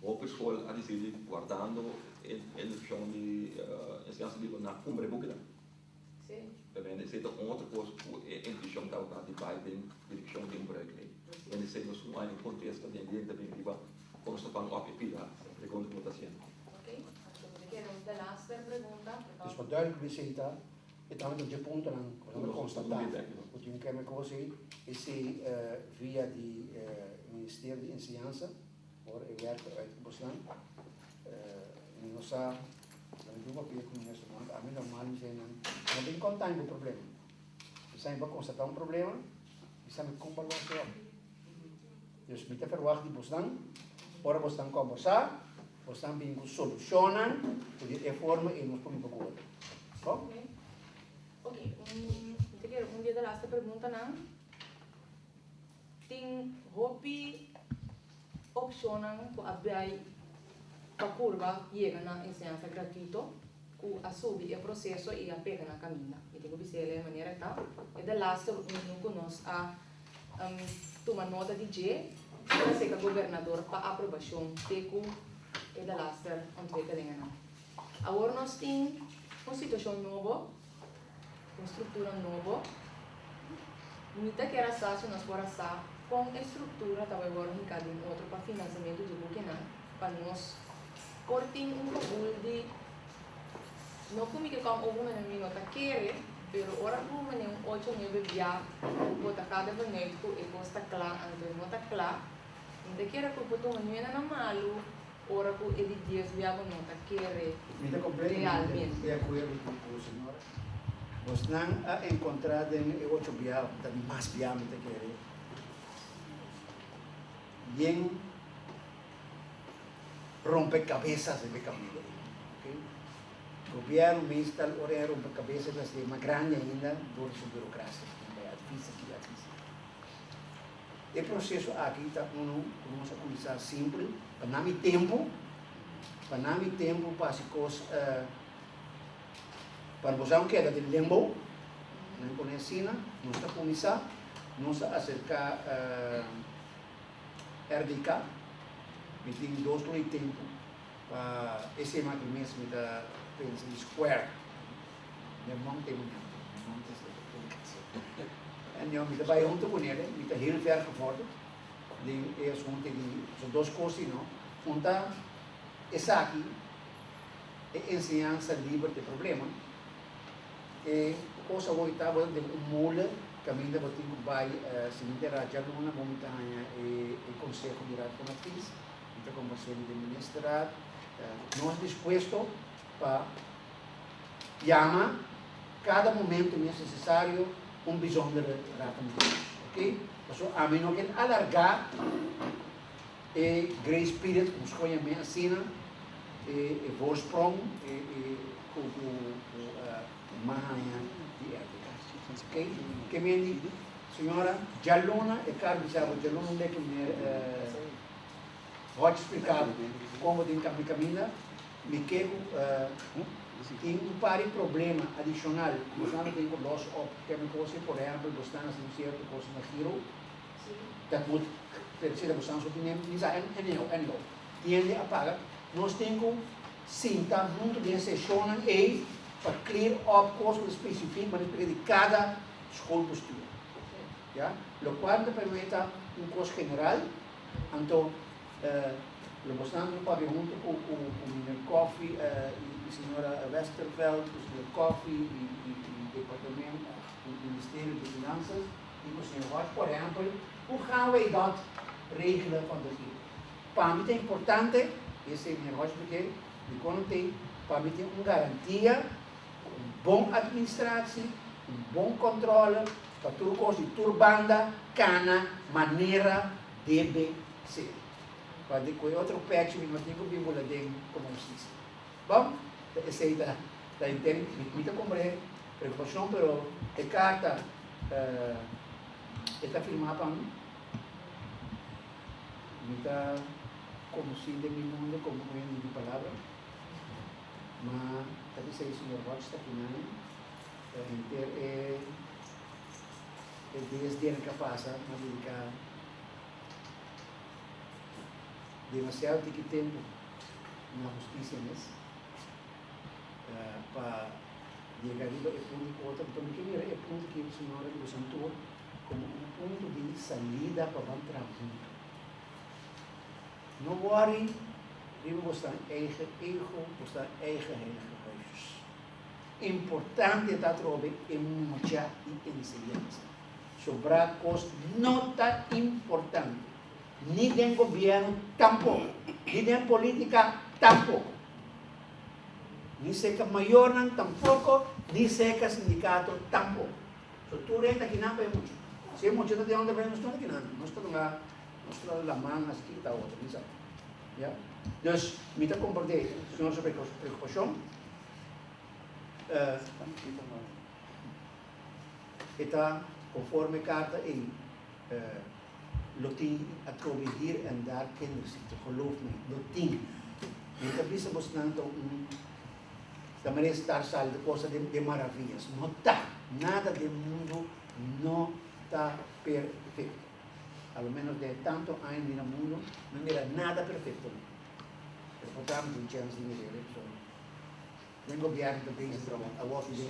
Op school aan die guardando in de film die ensinança livre na cumbre bukida. Sim. Também esse é outra coisa em que chama da de Biden, direcção de gebruik. En esse é um contexto de ambiente também viva como se van op je pila, de contemplatie. Ok, queremos de laatste pregunta. Dus wat duidelijk is, het hangt op je punten aan, we constateren. Wat je kan zeggen, is via die ministerie de Enseñanza, waar ik werk uit Bosland, en we zijn, dan doen we ook weer minister, want aan mij normaal zijn dan ben ik contact met problemen. We zijn wel constateren problemen, we zijn met combalance op. Dus met de verwacht die Bosland, ora Bosland conversar, Bosland bingo solucionan, poder forma e nos pomos para Ok. Ok, un dia de laatste pergunta na. Ting hopi opcionan ku abai pa curva llega na enseñanza gratuito ku asubi o processo e a pega na caminha. E tenho que dizer de maneira tá. E de laatste não conosco a toma nota de G, para ser governador para aprovação teco e de laatste ontwikkelingen. Agora nós temos uma situação nova, uma estrutura nova. Muita que era fácil nós bora sa com a estrutura talvez agora um bocadinho outro para financiamento de Burkina para nós cortar cabul de não como que como alguma menina tá querer, pero ora como menino 8 9 dia bota cada vez e costa claro, então não tá claro. Então querer que botou uma menina na malu ora ku edi dias viago não tá querer realmente. De acordo com o senhor. Nós não a encontrado em 8 bial, também mais bial me querer. Bien rompecabezas de caminho. Okay? O governo me instala ora rompecabezas de uma grande ainda por sua burocracia. É difícil. O processo aqui está vamos começar simples, para não ter tempo para as coisas, para você não queda de limbo, não conhece, não está começar, não está acercar RDK, me tem 2 horas de tempo para esse mês me dá pensar square, não tem en ja, met de bij om te kunnen, met de heel ver gevorderd. Die eerst gewoon tegen zo'n dos costi, no? Fonta is aqui e enseñanza libre de problema. E cosa voi tava de mole caminho da botinho vai se interagir numa montanha e consegue virar com a FIS, então como você de ministrar, nós disposto para chamar cada momento necessário bijzondere raad, ok? Dus a menos que alargar e grace period, como escolha minha assina, e voorsprong, e mahanha de época, ok? Que me diz, senhora, Jalona e Carlos Jalona não é que me pode explicar como tem que caminhar, me quero tem par de problema adicional, nós não temos los op, que é uma coisa, por exemplo, nós estamos em certo coisa na giro, que moet terceira opção só tem não, tiende a pagar, nós temos cinta junto de sessão e para clear up coisas específicas, mas de cada escola postura, já? Lo qual te permite coisa general, então nós estamos no junto com o coffee a senhora Westerveld, o Coffee e o departamento do Ministério de Finanças, e o senhor Rocha, por exemplo, hoe gaan wij dat regelen van de regering? Para mim é importante, esse é o meu Rocha, porque de quando tem, para mim tem uma garantia, uma boa administração, um bom controle, para tudo coisa de turbanda, cana, maneira deve ser. Para depois outro patch, não tem que vir como se bom? Essa é da interna, me compreende, preocupação, pero a carta está firmada para mim, me está conhecida em meu mundo como de palavra, maar dat is een senhor Watch dat in deze dingen capaz, mas ele quer demasiado tempo na justiça nisso para chegar ali é ponto outro então que é ponto que o senhor apresentou como ponto de saída para entrar junto. Não worry, we staan eigen ego, we staan eigen heilige huisjes. Importante dat Robin é mucha inteligência. Sobrar costa não está importante. Ni del governo tampouco. Ni da política tampouco. Ni seca maior tampouco, ni seca sindicato tampouco. So tu renta aqui não é muito. Se é muito de onde vem nós estamos aqui não. Nós estamos lá, nós estamos lá mangas aqui está outra, não sabe? Ja? Dus met de comportement, zoals een preocupação, está conforme carta in Lotin a probeer en daar kinderen zitten, geloof me, Lotin. Niet dat is da maneira estar sal de coisa de maravilhas. Não está, nada do mundo não está perfeito. Ao menos de tanto anos no mundo, não era nada perfeito. Portanto, não tinha dinheiro. Nem governo do país, a volta de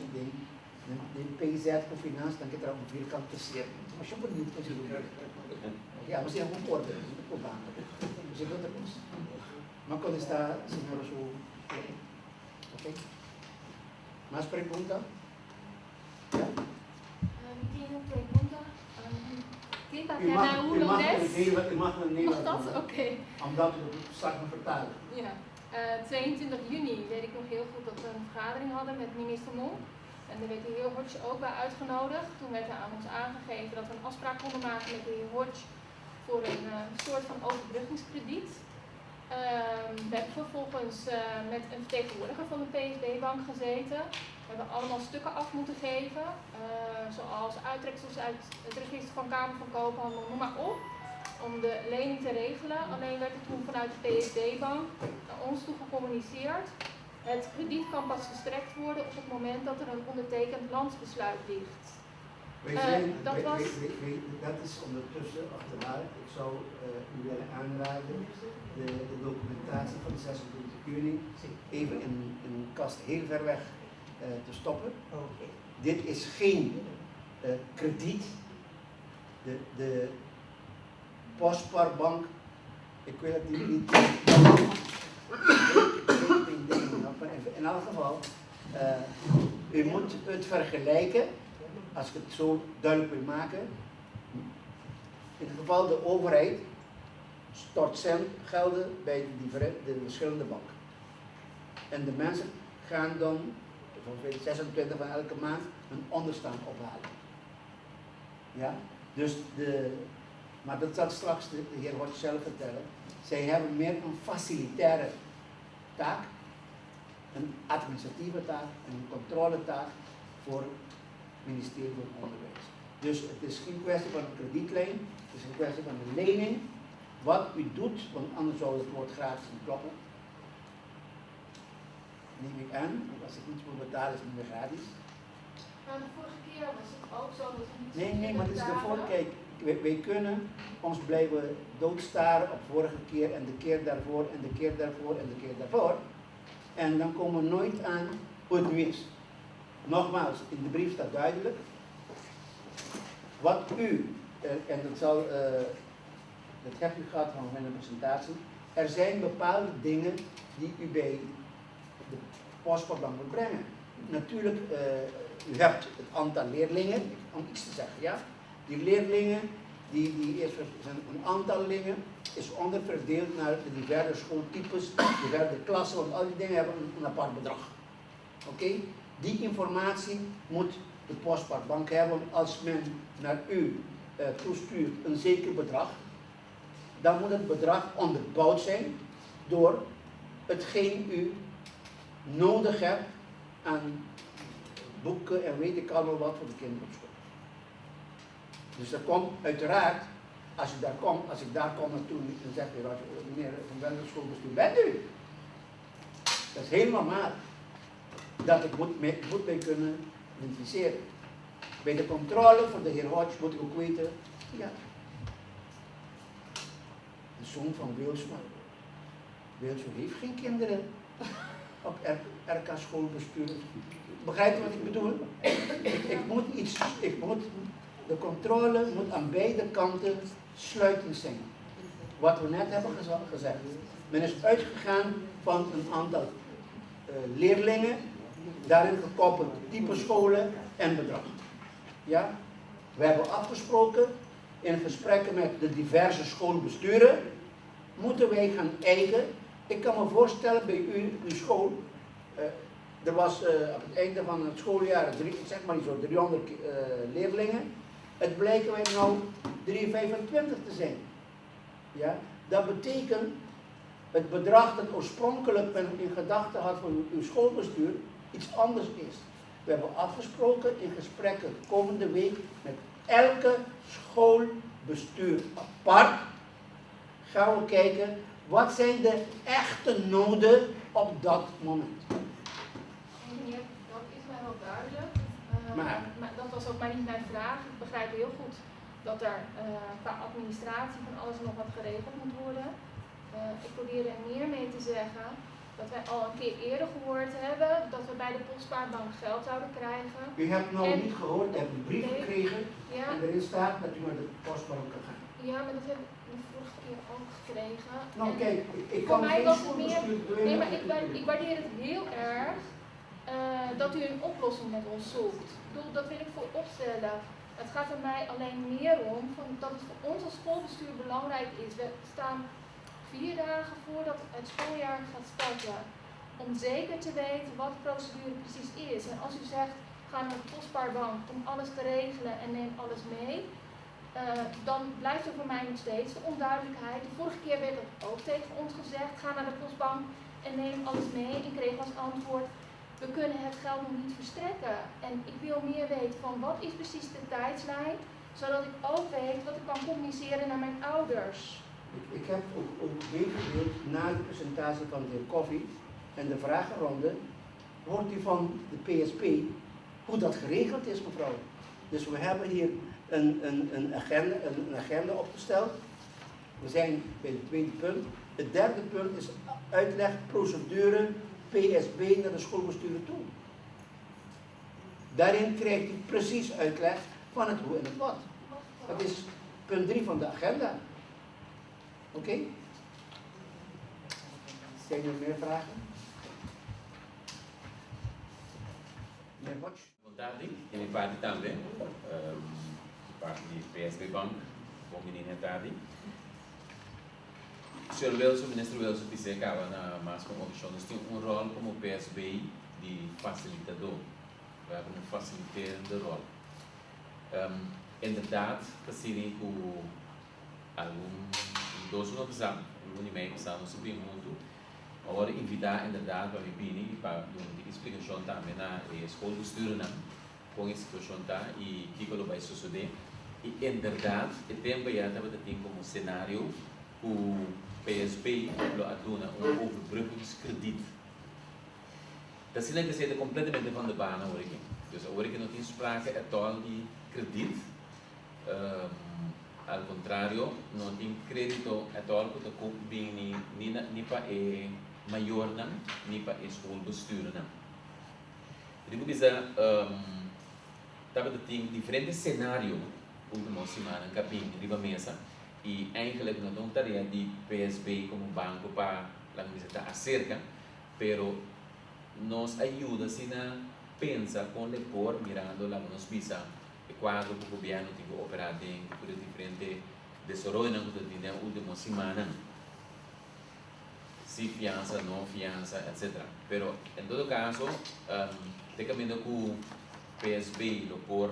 país com finanças, tem que vir acontecer. Mas sempre não consigo. Ja, mas é um concordo, não é banco. Mas é outra coisa. Mas quando está, senhora, ok? Mais pergunta? Tiene pregunta. U mag een Mag dat? Oké. Omdat we het straks gaan vertalen. Ja. 22 juni weet ik nog heel goed dat we een vergadering hadden met minister Mol. En daar werd de heer Hodge ook bij uitgenodigd. Toen werd er aan ons aangegeven dat we een afspraak konden maken met de heer Hodge voor een soort van overbruggingskrediet. We hebben vervolgens met een vertegenwoordiger van de PSB-bank gezeten. We hebben allemaal stukken af moeten geven, zoals uittreksels uit het register van Kamer van Koophandel, noem maar op, om de lening te regelen. Alleen werd er toen vanuit de PSB-bank naar ons toe gecommuniceerd. Het krediet kan pas verstrekt worden op het moment dat er een ondertekend landsbesluit ligt. Dat is ondertussen achterhaald. Ik zou u willen aanraden de documentatie van de 26 juni even in een kast heel ver weg te stoppen. Dit is geen krediet. De Postbaarbank, ik wil het niet. In elk geval, u moet het vergelijken, als ik het zo duidelijk wil maken. In het geval de overheid stort gelden bij de verschillende banken. En de mensen gaan dan, volgens 26 van elke maand, een onderstand ophalen. Ja? Dus maar dat zal straks de heer Hodge zelf vertellen. Zij hebben meer een facilitaire taak, een administratieve taak en een controletaak voor het ministerie van Onderwijs. Dus het is geen kwestie van een kredietlijn, het is een kwestie van een lening. Wat u doet, want anders zou het woord gratis niet kloppen. Neem ik aan, want als ik niets moet betalen is het niet meer gratis. Maar de vorige keer was het ook zo dat we niet. Nee, maar het is de vorige keer. Wij kunnen ons blijven doodstaren op vorige keer en de keer daarvoor en de keer daarvoor en de keer daarvoor. En dan komen we nooit aan hoe het nu is. Nogmaals, in de brief staat duidelijk. Wat u, en dat heb u gehad van mijn presentatie. Er zijn bepaalde dingen die u bij de Postbaarbank moet brengen. Natuurlijk, u hebt het aantal leerlingen, om iets te zeggen, ja. Die leerlingen, die is een aantal leerlingen, is onderverdeeld naar de diverse schooltypes, diverse klassen, want al die dingen hebben een apart bedrag. Oké? Die informatie moet de Postbaarbank hebben. Als men naar u toestuurt een zeker bedrag, dan moet het bedrag onderbouwd zijn door hetgeen u nodig hebt aan boeken en weet ik allemaal wat voor de kinderen op school. Dus dat komt uiteraard, als ik daar kom naartoe, dan zeg je, meneer van welke schoolbestuur bent u? Dat is heel normaal. dat ik moet mij kunnen identificeren. Bij de controle voor de heer Hodge moet ik ook weten, ja, de zoon van Wilsma. Wilsma heeft geen kinderen op RK schoolbestuur. Begrijpt u wat ik bedoel? De controle moet aan beide kanten sluitend zijn. Wat we net hebben gezegd. Men is uitgegaan van een aantal leerlingen, daarin gekoppeld type scholen en bedrag. Ja? We hebben afgesproken in gesprekken met de diverse schoolbesturen, moeten wij gaan eigen. Ik kan me voorstellen bij uw school, er was op het einde van het schooljaar, zeg maar zo 300 leerlingen. Het blijken wij nou 325 te zijn. Ja? Dat betekent, het bedrag dat oorspronkelijk men in gedachten had voor uw schoolbestuur, iets anders is. We hebben afgesproken in gesprekken komende week met elke schoolbestuur apart. Gaan we kijken, wat zijn de echte noden op dat moment. Meneer, dat is mij wel duidelijk. Maar Dat was ook maar niet mijn vraag. Ik begrijp heel goed dat er qua administratie van alles nog wat geregeld moet worden. Ik probeer er meer mee te zeggen dat wij al een keer eerder gehoord hebben dat we bij de Postspaarbank geld zouden krijgen. u hebt nou niet gehoord, u hebt een brief gekregen Ja, en erin staat dat u naar de Postbank kan gaan. ja, maar dat hebben we de vorige keer ook gekregen. Nou En kijk, ik voor kan mij geen was het meer. schoolbestuur Nee, maar ik waardeer het heel erg dat u een oplossing met ons zoekt. Ik bedoel, dat wil ik voor opstellen. Het gaat er mij alleen meer om dat het voor ons als schoolbestuur belangrijk is. We staan 4 dagen voordat het schooljaar gaat starten. Om zeker te weten wat de procedure precies is. En als u zegt, ga naar de Postspaarbank om alles te regelen en neem alles mee. Dan blijft er voor mij nog steeds de onduidelijkheid. De vorige keer werd dat ook tegen ons gezegd. Ga naar de Postbank en neem alles mee. Ik kreeg als antwoord, we kunnen het geld nog niet verstrekken. En ik wil meer weten van wat is precies de tijdslijn. Zodat ik ook weet wat ik kan communiceren naar mijn ouders. Ik heb ook meegedeeld na de presentatie van de heer Koffie en de vragenronde, hoort u van de PSP hoe dat geregeld is, mevrouw. Dus we hebben hier een agenda opgesteld. We zijn bij het tweede punt. Het derde punt is uitleg, procedure, PSB naar de schoolbesturen toe. Daarin krijgt u precies uitleg van het hoe en het wat. Dat is punt 3 van de agenda. Oké? Zijn er meer vragen? Meneer Watch? Vontade e mi parte também, parte de PSB Bank, com menina tarde. O senhor Wilson, ministro Wilson, disse que mas com opções tem rol como PSB de facilitador, we hebben een faciliterende rol. Inderdaad, que seria com algum idoso no exame, algum e-mail que está no Supremo Mundo, agora invitar inderdaad para Bini para uma explicação também na schoolbesturen com a situação tá e que que vai suceder e inderdaad het tempo já estava tendo como cenário o PSB lo aduna overbruggingskrediet. Dat is niet gezegd completamente van de baan hoor ik. Dus hoor ik nog niet sprake at all die krediet. Al contrario, non tem crédito at all porque o bem ni para e maior não, ni para e schoolbestuur não. Então bisa tava tem diferentes cenários última semana em cabine riba mesa e eigenlijk não tem tarefa de PSB como banco para lá visitar acerca, pero nos ajuda assim a pensar com lepor mirando lá nos bisa e quadro que o governo tem que operar dentro por diferentes desarrollos que tem na última semana, se fiança, não fiança, etc. Pero em todo caso, tem caminho que o PSB lo por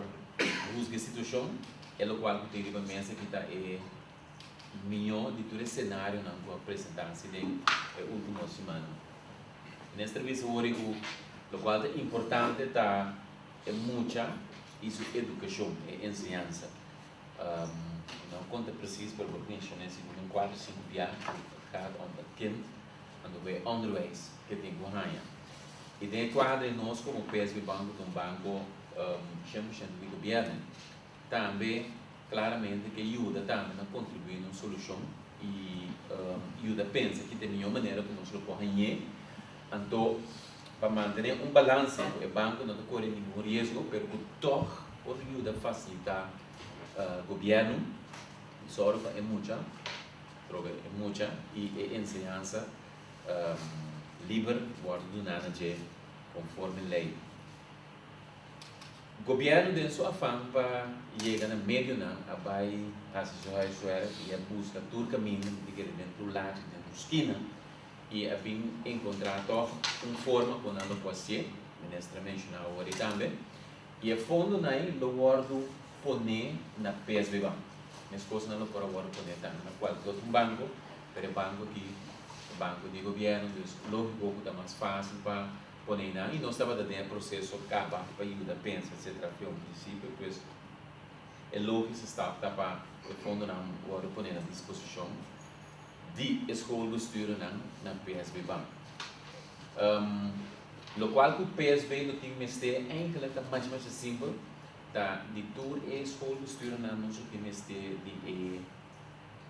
buscar situação, é o qual que tem uma mesa que está melhor de todo cenário na sua apresentação da última semana. Nesta vez o qual é importante está é muita isso educação e ensinança. Não conta preciso para o que nesse um 4, 5 jaar gaat om het kind en de onderwijs que tem que ganhar. E de quadro nós como PSB Banco, um banco 100% do governo, também claramente que ajuda também a contribuir na solução e ajuda a pensar que tem nenhuma maneira que nós podemos então para manter balanço, o banco não corre nenhum risco, mas toch ajuda a facilitar o governo, só é muita, droga é muita e a ensinança livre wordt donada conforme lei. O governo tem sua afã para chegar no meio ano, vai assessorar e busca todo caminho de que dentro do lado, dentro da esquina, e a fim encontrar uma forma como não pode ser, o ministro mencionou agora também, e a fundo aí lo guardo poner na PSB Bank. Mas coisas não pode agora poner também na qual todo banco, pero banco aqui, banco de governo, então lógico que é mais fácil para poner na e nós estava dando processo acaba para ajudar a pensar, etc. Foi princípio, pois é lógico que está para o fundo não agora poner à disposição de escoolbesturen na PSB Bank. Lo qual o PSB não tem mais eigenlijk mais simples, da de tour é escoolbesturen não só tem mais de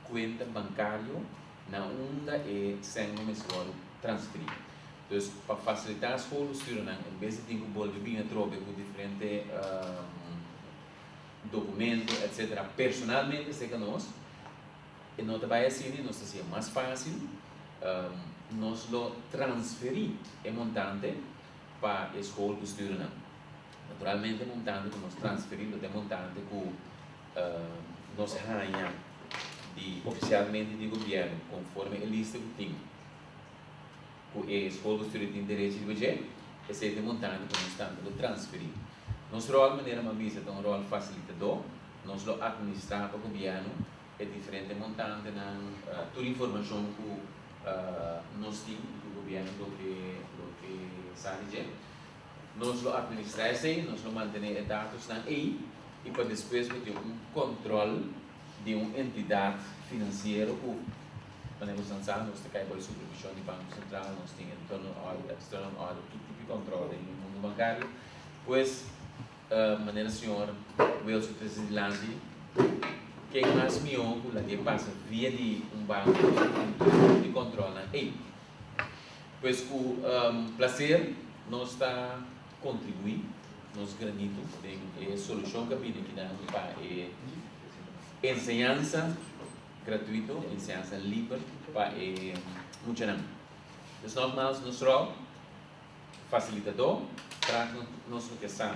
conta bancário na onda é sem mais agora transferir. Então para facilitar a escoolbesturen em vez de ter que volver bem a troca com diferentes documentos, etc. Personalmente sei que nós e não vai assim, nós seria mais fácil, nós lo transferir o montante para a escola besturen. Naturalmente o montante que nós transferimos é o montante que nós ganhamos oficialmente do governo, conforme a lista que tem. Que a escola besturen tem direito de budget, esse é o montante que nós estamos a transferir. Nosso rol, de maneira mais vista, é um rol facilitador, nós lo administramos para o governo, é diferente montante na toda a informação que nós temos do governo do que sabe dizer. Nós lo administramos, nós lo mantemos dados aí e para depois ter controle de uma entidade financeira que nós lançamos, nós temos a supervisão do Banco Central, nós temos internal audit, external audit, todo tipo de controle no mundo bancário. Pois, maneira senhor, Wilson Presidente, que é mais melhor que passa via de banco de controle aí. Pois o prazer nós está contribuir, nós granito tem a solução que a vida que dá para ensinança gratuita, ensinança livre para muito não. Então nogmaals, nosso facilitador traz nossa questão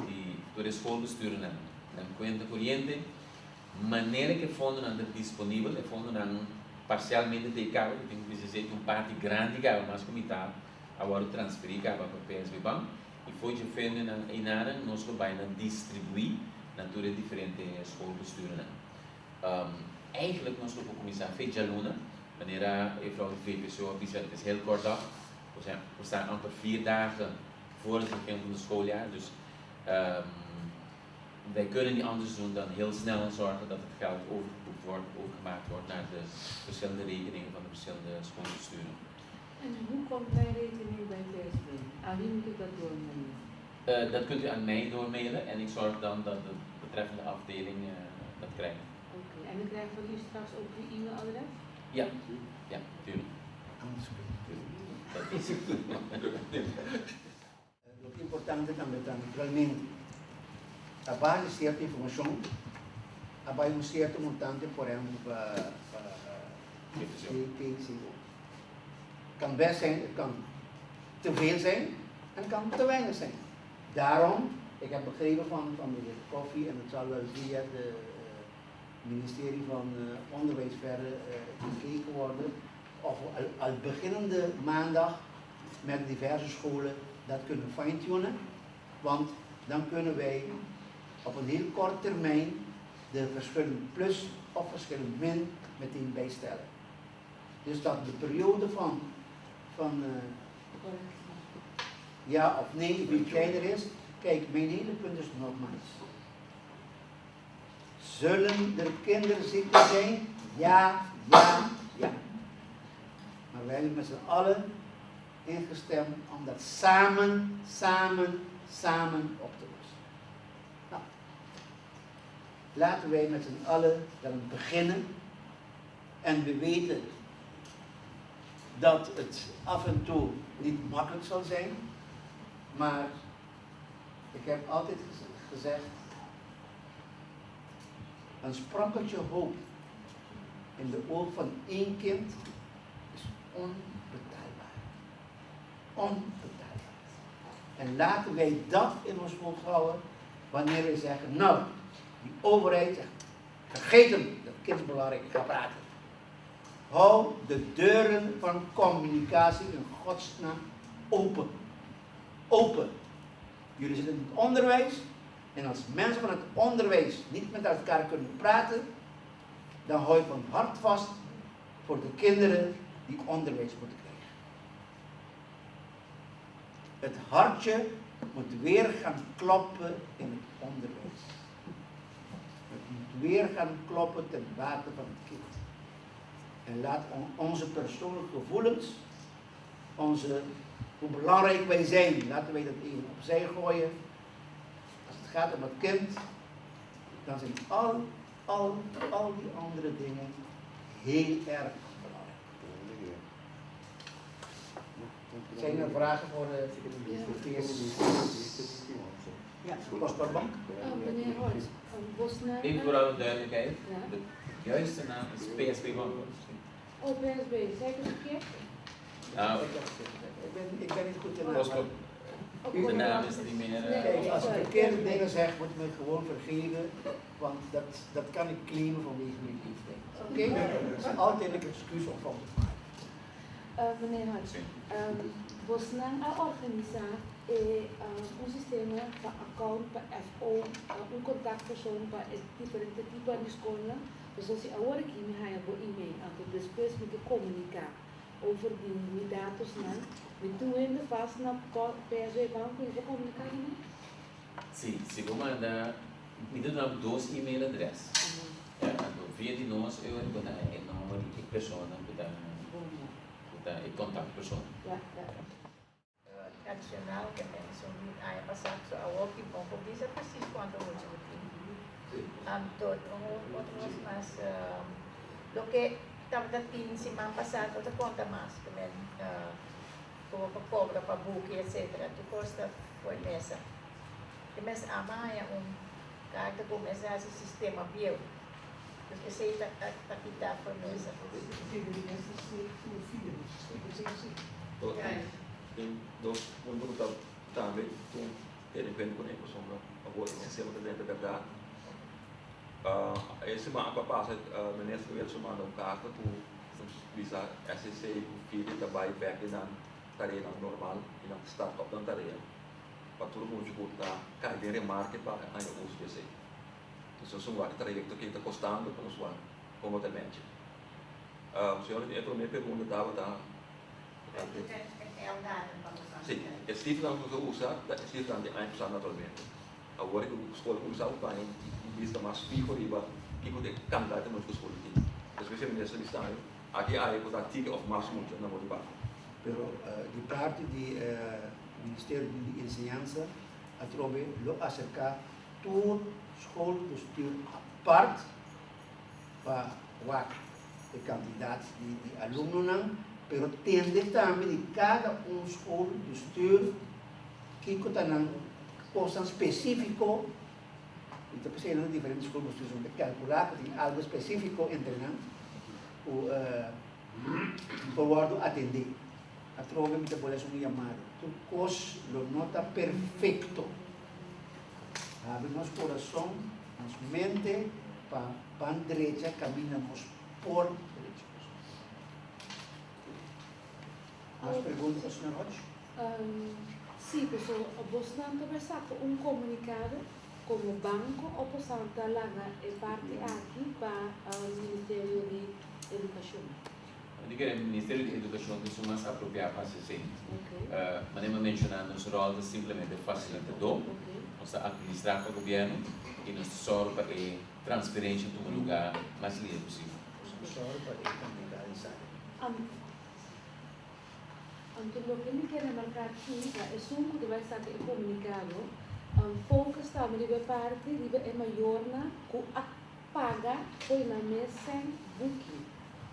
de toda a escola besturen na conta corrente. Maneira que o fundo não é disponível, o fundo não parcialmente dedicado, tem que dizer que uma parte grande que mais comitado, agora transferir para o PSB Bank e foi feito em nada, nós vamos distribuir na todas diferentes escolas besturen. Eigenlijk nós vamos começar a feita aluna, maneira a vrouw de VPSO avisa het is heel kort dag, we staan amper 4 dagen voor het begin van het schooljaar, dus wij kunnen niet anders doen dan heel snel zorgen dat het geld overgemaakt wordt naar de verschillende rekeningen van de verschillende schoolbesturen. En hoe komt mijn rekening bij PSB? Aan wie moet ik dat doormailen? Dat kunt u aan mij doormailen en ik zorg dan dat de betreffende afdeling dat krijgt. Oké, en dan krijgen we hier straks ook uw e-mailadres? Ja, ja, tuurlijk. Dat is het. Lo que importante também naturalmente a base certa informação, a base certo montante por exemplo para kan best zijn, het kan te veel zijn en het kan te weinig zijn. Daarom, ik heb begrepen van de heer Koffie en het zal wel via het ministerie van Onderwijs verder gekeken worden of we al beginnende maandag met diverse scholen dat kunnen fine-tunen, want dan kunnen wij op een heel korte termijn de verschillen plus of verschillen min meteen bijstellen. Dus dat de periode van ja of nee wie kleiner is. Kijk, mijn hele punt is nogmaals. Zullen er kinderziekten zijn? Ja, ja, ja. Maar wij hebben met z'n allen ingestemd om dat samen op te lossen. Nou, laten wij met z'n allen dan beginnen. En we weten dat het af en toe niet makkelijk zal zijn. Maar ik heb altijd gezegd, een sprankeltje hoop in de oog van één kind is onbetaalbaar. Onbetaalbaar. En laten wij dat in ons hoofd houden wanneer wij zeggen, nou, die overheid zegt, vergeet hem, dat kind is belangrijk, ik ga praten. Hou de deuren van communicatie in godsnaam open. Open. Jullie zitten in het onderwijs en als mensen van het onderwijs niet met elkaar kunnen praten, dan hou je van hart vast voor de kinderen die onderwijs moeten krijgen. Het hartje moet weer gaan kloppen in het onderwijs. Het moet weer gaan kloppen ten bate van het kind. En laat onze persoonlijke gevoelens, hoe belangrijk wij zijn, laten wij dat even opzij gooien. Als het gaat om het kind, dan zijn al die andere dingen heel erg belangrijk. Zijn er vragen voor de Ja, Postbank. Meneer Hoort, Bosna. Even voor alle duidelijkheid, de juiste naam is PSB Bank. Oh, PSB, zeg het verkeerd? Nou, Ik ben niet goed in Postbank. naam. De naam is niet meer. Kijk, als ik verkeerde dingen zeg, moet je me gewoon vergeven, want dat kan ik claimen vanwege mijn leeftijd. Oké? Het is altijd een excuus om fout te maken. Meneer Hart, Bosna organisatie un sistema para account para FO, un contactpersoon para diferente tipo de escola. Dus als je agora aqui me hai bo e-mail, até depois me que comunicar over die dados nan, me tu ainda faz na PSB banco e vou comunicar não? Sim, se você mandar, me dá dois e-mail adresses. Via de nós, eu vou dar o nome de pessoa, vou dar o contato pessoa. Adicional que mensen niet aan je passato a walkie bom is het precies quanto muito todo outros mas do que estava tin si man passado te conta mais que men como para cobra para buque etc tu costa foi nessa que men ama é carta começar esse sistema bio porque sei tá quitar foi nessa Dos untuk também com ele vem com ele sobre agora o sistema de verdade. Esse mapa passa ministro ele chamando carta tu bisa SCC filho trabalho back na tarefa normal e na startup da tarefa. Para todo mundo que está caindo em market para a uso desse. Então são vários trajectos que está custando para o usuário, como te mente. O senhor entrou minha pergunta estava Sim, esse tipo de coisa usa, esse tipo de coisa naturalmente. Agora que a escola usa o banho, vista mais fijo riba, que pode cantar também com a escola aqui. Especialmente nessa lista, aqui há a coisa tica of mais muito na motivação. Pero de parte do Ministério de Enseñança, a trove lo acercar toda escola do estudo à parte para o candidatos de alunos, pero tende também de cada escola do estudo que tem coisa específica. Então, por exemplo, diferentes escolas do estudo calcular que tem algo específico entre o forward atender. A trova me pode ser chamado. Tu cos lo nota perfeito. Abre nosso coração, nossa mente para a direita, caminhamos por direita. Mais perguntas para o Sr. Rocha? Sim, pessoal, você não conversar com comunicado como banco ou você não larga parte aqui para o Ministério de Educação. Eu digo que o Ministério de Educação tem mais apropriado para assim. Mas nem mencionando nosso rol de simplesmente facilitador, nós administrar para o governo e nos só para a transferência de um lugar mais livre possível. Só para a comunidade. Então, o que me quer marcar aqui é só que vai estar comunicado. Focus está a parte é maior que a paga foi na mesa booking.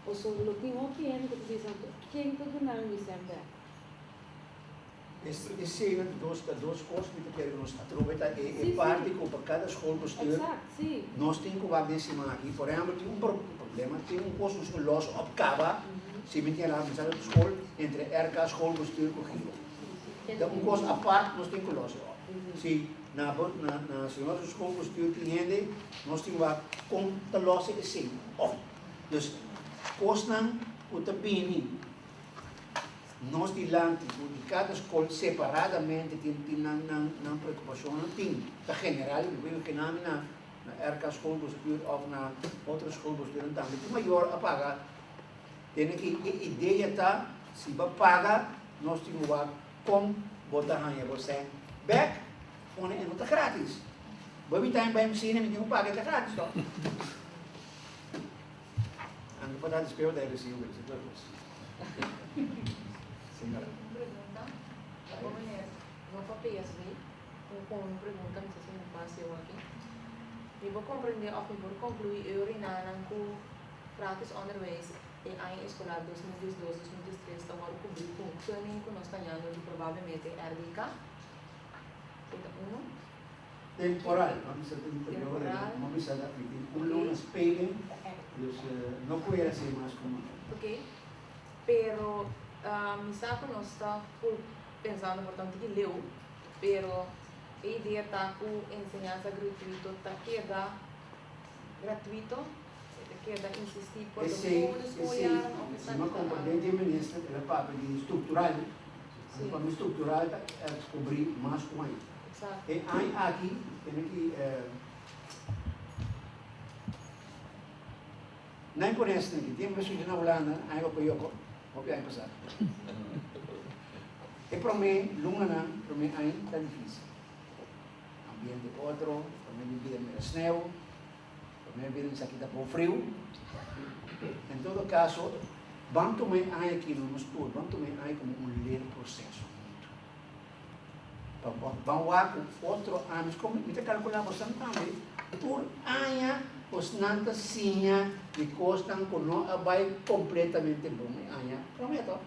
Ou seja, o que eu tenho que dizer, quem está dando isso sempre? Esse é duas coisas que queremos aproveitar. É parte que para cada escola posterior. Exato, sim. Nós temos que ver nesse aqui. Por exemplo, tem problema, tem curso que nós acaba, se me tem lá na escola, entre RK escola posterior e Rio. Então, curso à parte, nós temos que nós. Se na senhora escola posterior cliente, nós temos que ver como está losse assim. Dus, curso não, o tapini. Nós de cada escola separadamente tem uma preocupação, não tem. Na general, eu vejo que na RK escola ou na outra escola também. O maior a pagar, tem que a ideia está, se vai pagar, nós temos que como botar a você back, onde é não está grátis. Vai estar em bem ensino, mas não paga, está grátis. Ando para dar despego da RC, Senhora. Pergunta, vou para PSV, com uma pergunta, não sei se me passa eu aqui. Eu vou compreender, of eu vou concluir, eu rinanang com gratis onderwijs em escolar 2012-2013, está agora cobrir com o que nós estamos provavelmente RDK. Então, Temporal, vamos a temporal, vamos a dar um espelho, não conheço assim mais como. Ok, pero mi saco não está pensando portanto que leu, pero a ideia está com ensinança gratuito, está queda gratuito, queda insistir por todo escolher, se uma componente ministra, ela paga de estrutural, para estrutural é descobrir mais com aí. E aí aqui tem que não conhece ninguém, tem uma pessoa na Holanda, aí eu conheço. Vou passar. E para mim, Lungana, para mim, ainda está difícil. Ambiente outro, para mim, vida meio sneeuw, para mim, vida aqui está por frio. Em todo caso, vamos tomar aqui no estudo, vamos tomar como lento processo. Vamos lá com outro anos, como me calcular bastante também, por ano, os nantas sinha de costan com não vai completamente bom aia prometo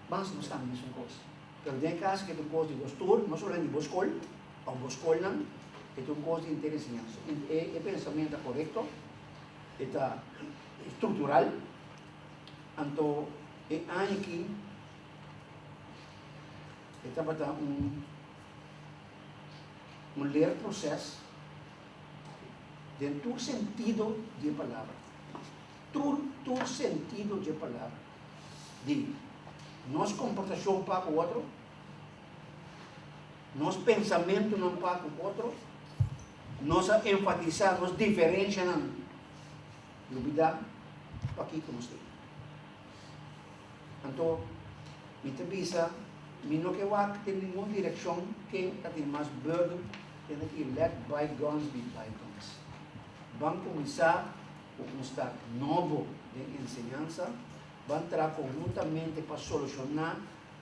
mas não está mesmo coisa pero tem caso que tu coisa de postura não só de boscol ou boscol não que tu coisa interessante é pensamento correto está estrutural então é aí que está para um ler processo dentro do sentido de palavra. Todo sentido de palavra. De nosso comportação para o outro, nosso pensamento não para o outro, nossa enfatizar, nossa diferença não. Dúvida, para aqui como está. Então, me avisa, me não quer ter nenhuma direção que tem mais burden, tem que let bygones be bygones. Vamos começar com um estado novo de ensinança, vamos entrar conjuntamente para solucionar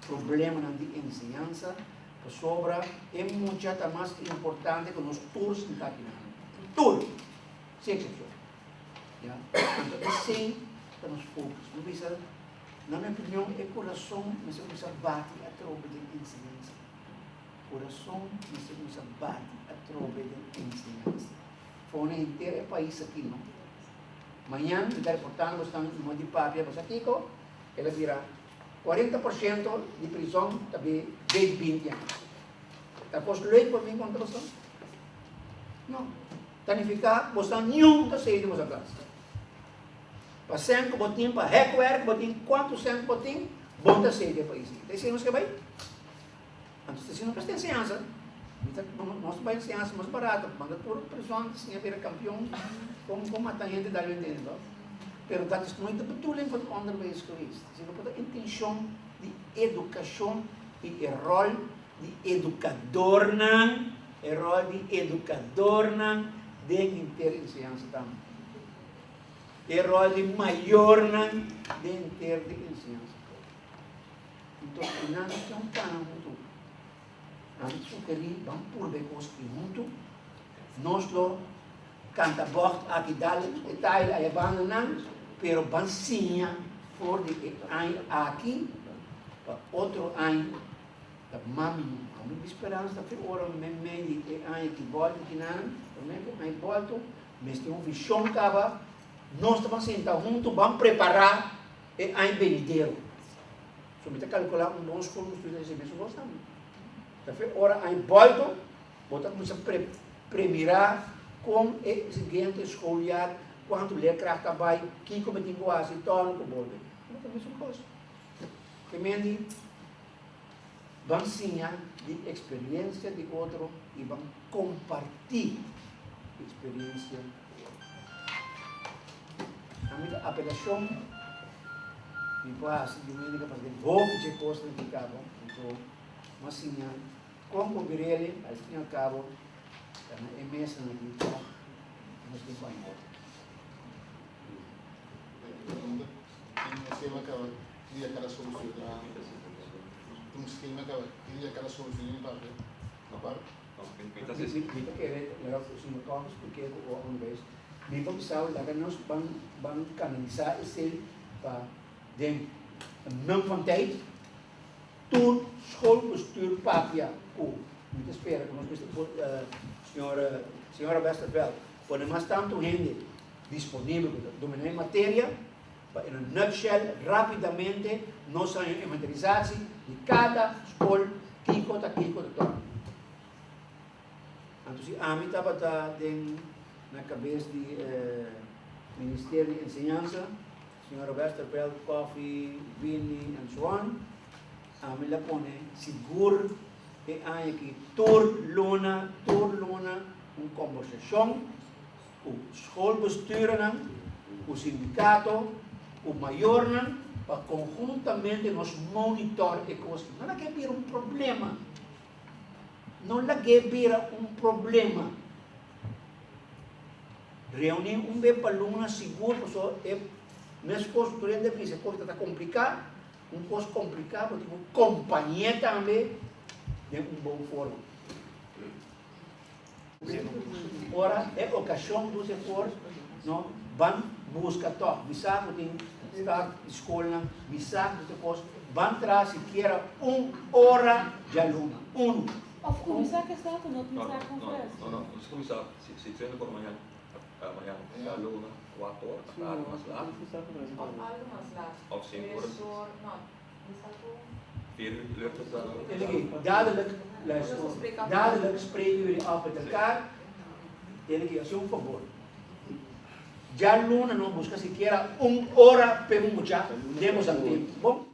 problemas de ensinança, que sobra é muito mais importante que nós todos estamos aqui. Tudo, sem exceção. Então, assim, que nós focamos. Na minha opinião, é coração, mas você começa a bater a tropa de ensinança. Coração, mas você começa a bater a tropa de ensinança. Fone inteiro é país aqui, não? Amanhã, me está reportando, estão em uma de papia, mas aqui, ela vira 40% de prisão, também de 20 anos. Está construído por mim contra você? Não. Tanificar, você não está saindo da classe. Para 5 botim, para recuar, botim, quanto 5 botim, bom está saindo do país. Está saindo que vai? Antes está saindo para ter ciência. Nós vai ciência mais barata, manda por prisão, se virar campeão, como a gente dá entendendo. Pero dat is nooit de bedoeling van onderwijs geweest. Het is de intentie die educatie, die rol die educador de inteligencia também. E rol de maior de inteligencia. Então, nós temos um plano muito. Nós sugerir, vamos por ver coisas que muito. Nós lo canta bort aqui dali, detalhe aí abandonar, pero bansinha for de aqui, para outro ano, da mami, a minha esperança que ora meio de ano que volta que não, aí volta, mas tem uma visão que nós estamos sentados juntos, vamos preparar e ano venidero. Se você calcular um bom escola, nós temos gostamos. Então, ora aí volta, vamos premirar com o seguinte escolher quanto leerkrachten bij, kijken met die boas en tonen bijvoorbeeld. Dat is een kost. Gemeente, van ensinar de experiência de outro e van compartilhar a experiência. A minha apelação, e quase, de mim, que fazer pouco de costa de cabo, então, mas sim, como o Birele, ao fim e ao cabo, é mesa na vida, nós temos que ir. Tem um esquema que ia aquela solução da um esquema que ia aquela solução em parte na parte Niet verkeerd, maar ook zien we kans verkeerd op onderwijs. Niet op zou dat nós vamos canalizar esse para de não van tijd toen schoolbestuur papia muito espera que nós senhora Westerveld pode mais tanto gente disponível para dominar a matéria in een nutshell rapidamente nossa inventarização de cada escola kiko ta então se a mim estava na cabeça do Ministério de Enseñança, senhora Westerveld, Coffee, Vinny and so on, a mim la pone seguro e há aqui luna conversação, o schoolbesturen, o sindicato, o maior, para conjuntamente nos monitor e coisas. Não é que vira um problema. Não é que vira um problema. Reunir bem para aluno seguro, porque nessa coisa que tu deve coisa está complicada, coisa complicada, porque uma companhia também de bom forma. Ora, é ocasião dos esforços, não? Van buscar toch, bisa tem estar escola, bisa depois van trazer sequer hora de aluno, Of comisar que está não comisar conferência. Não, os comisar, se treina por amanhã, aluno, 4 horas, tarde, mais lá. Of 5 horas. 4 uur. Dadelijk spreken jullie af met elkaar. Als je een favor. Ya aluno não busca sequer hora para um muchacho. Demos a tempo. Bom?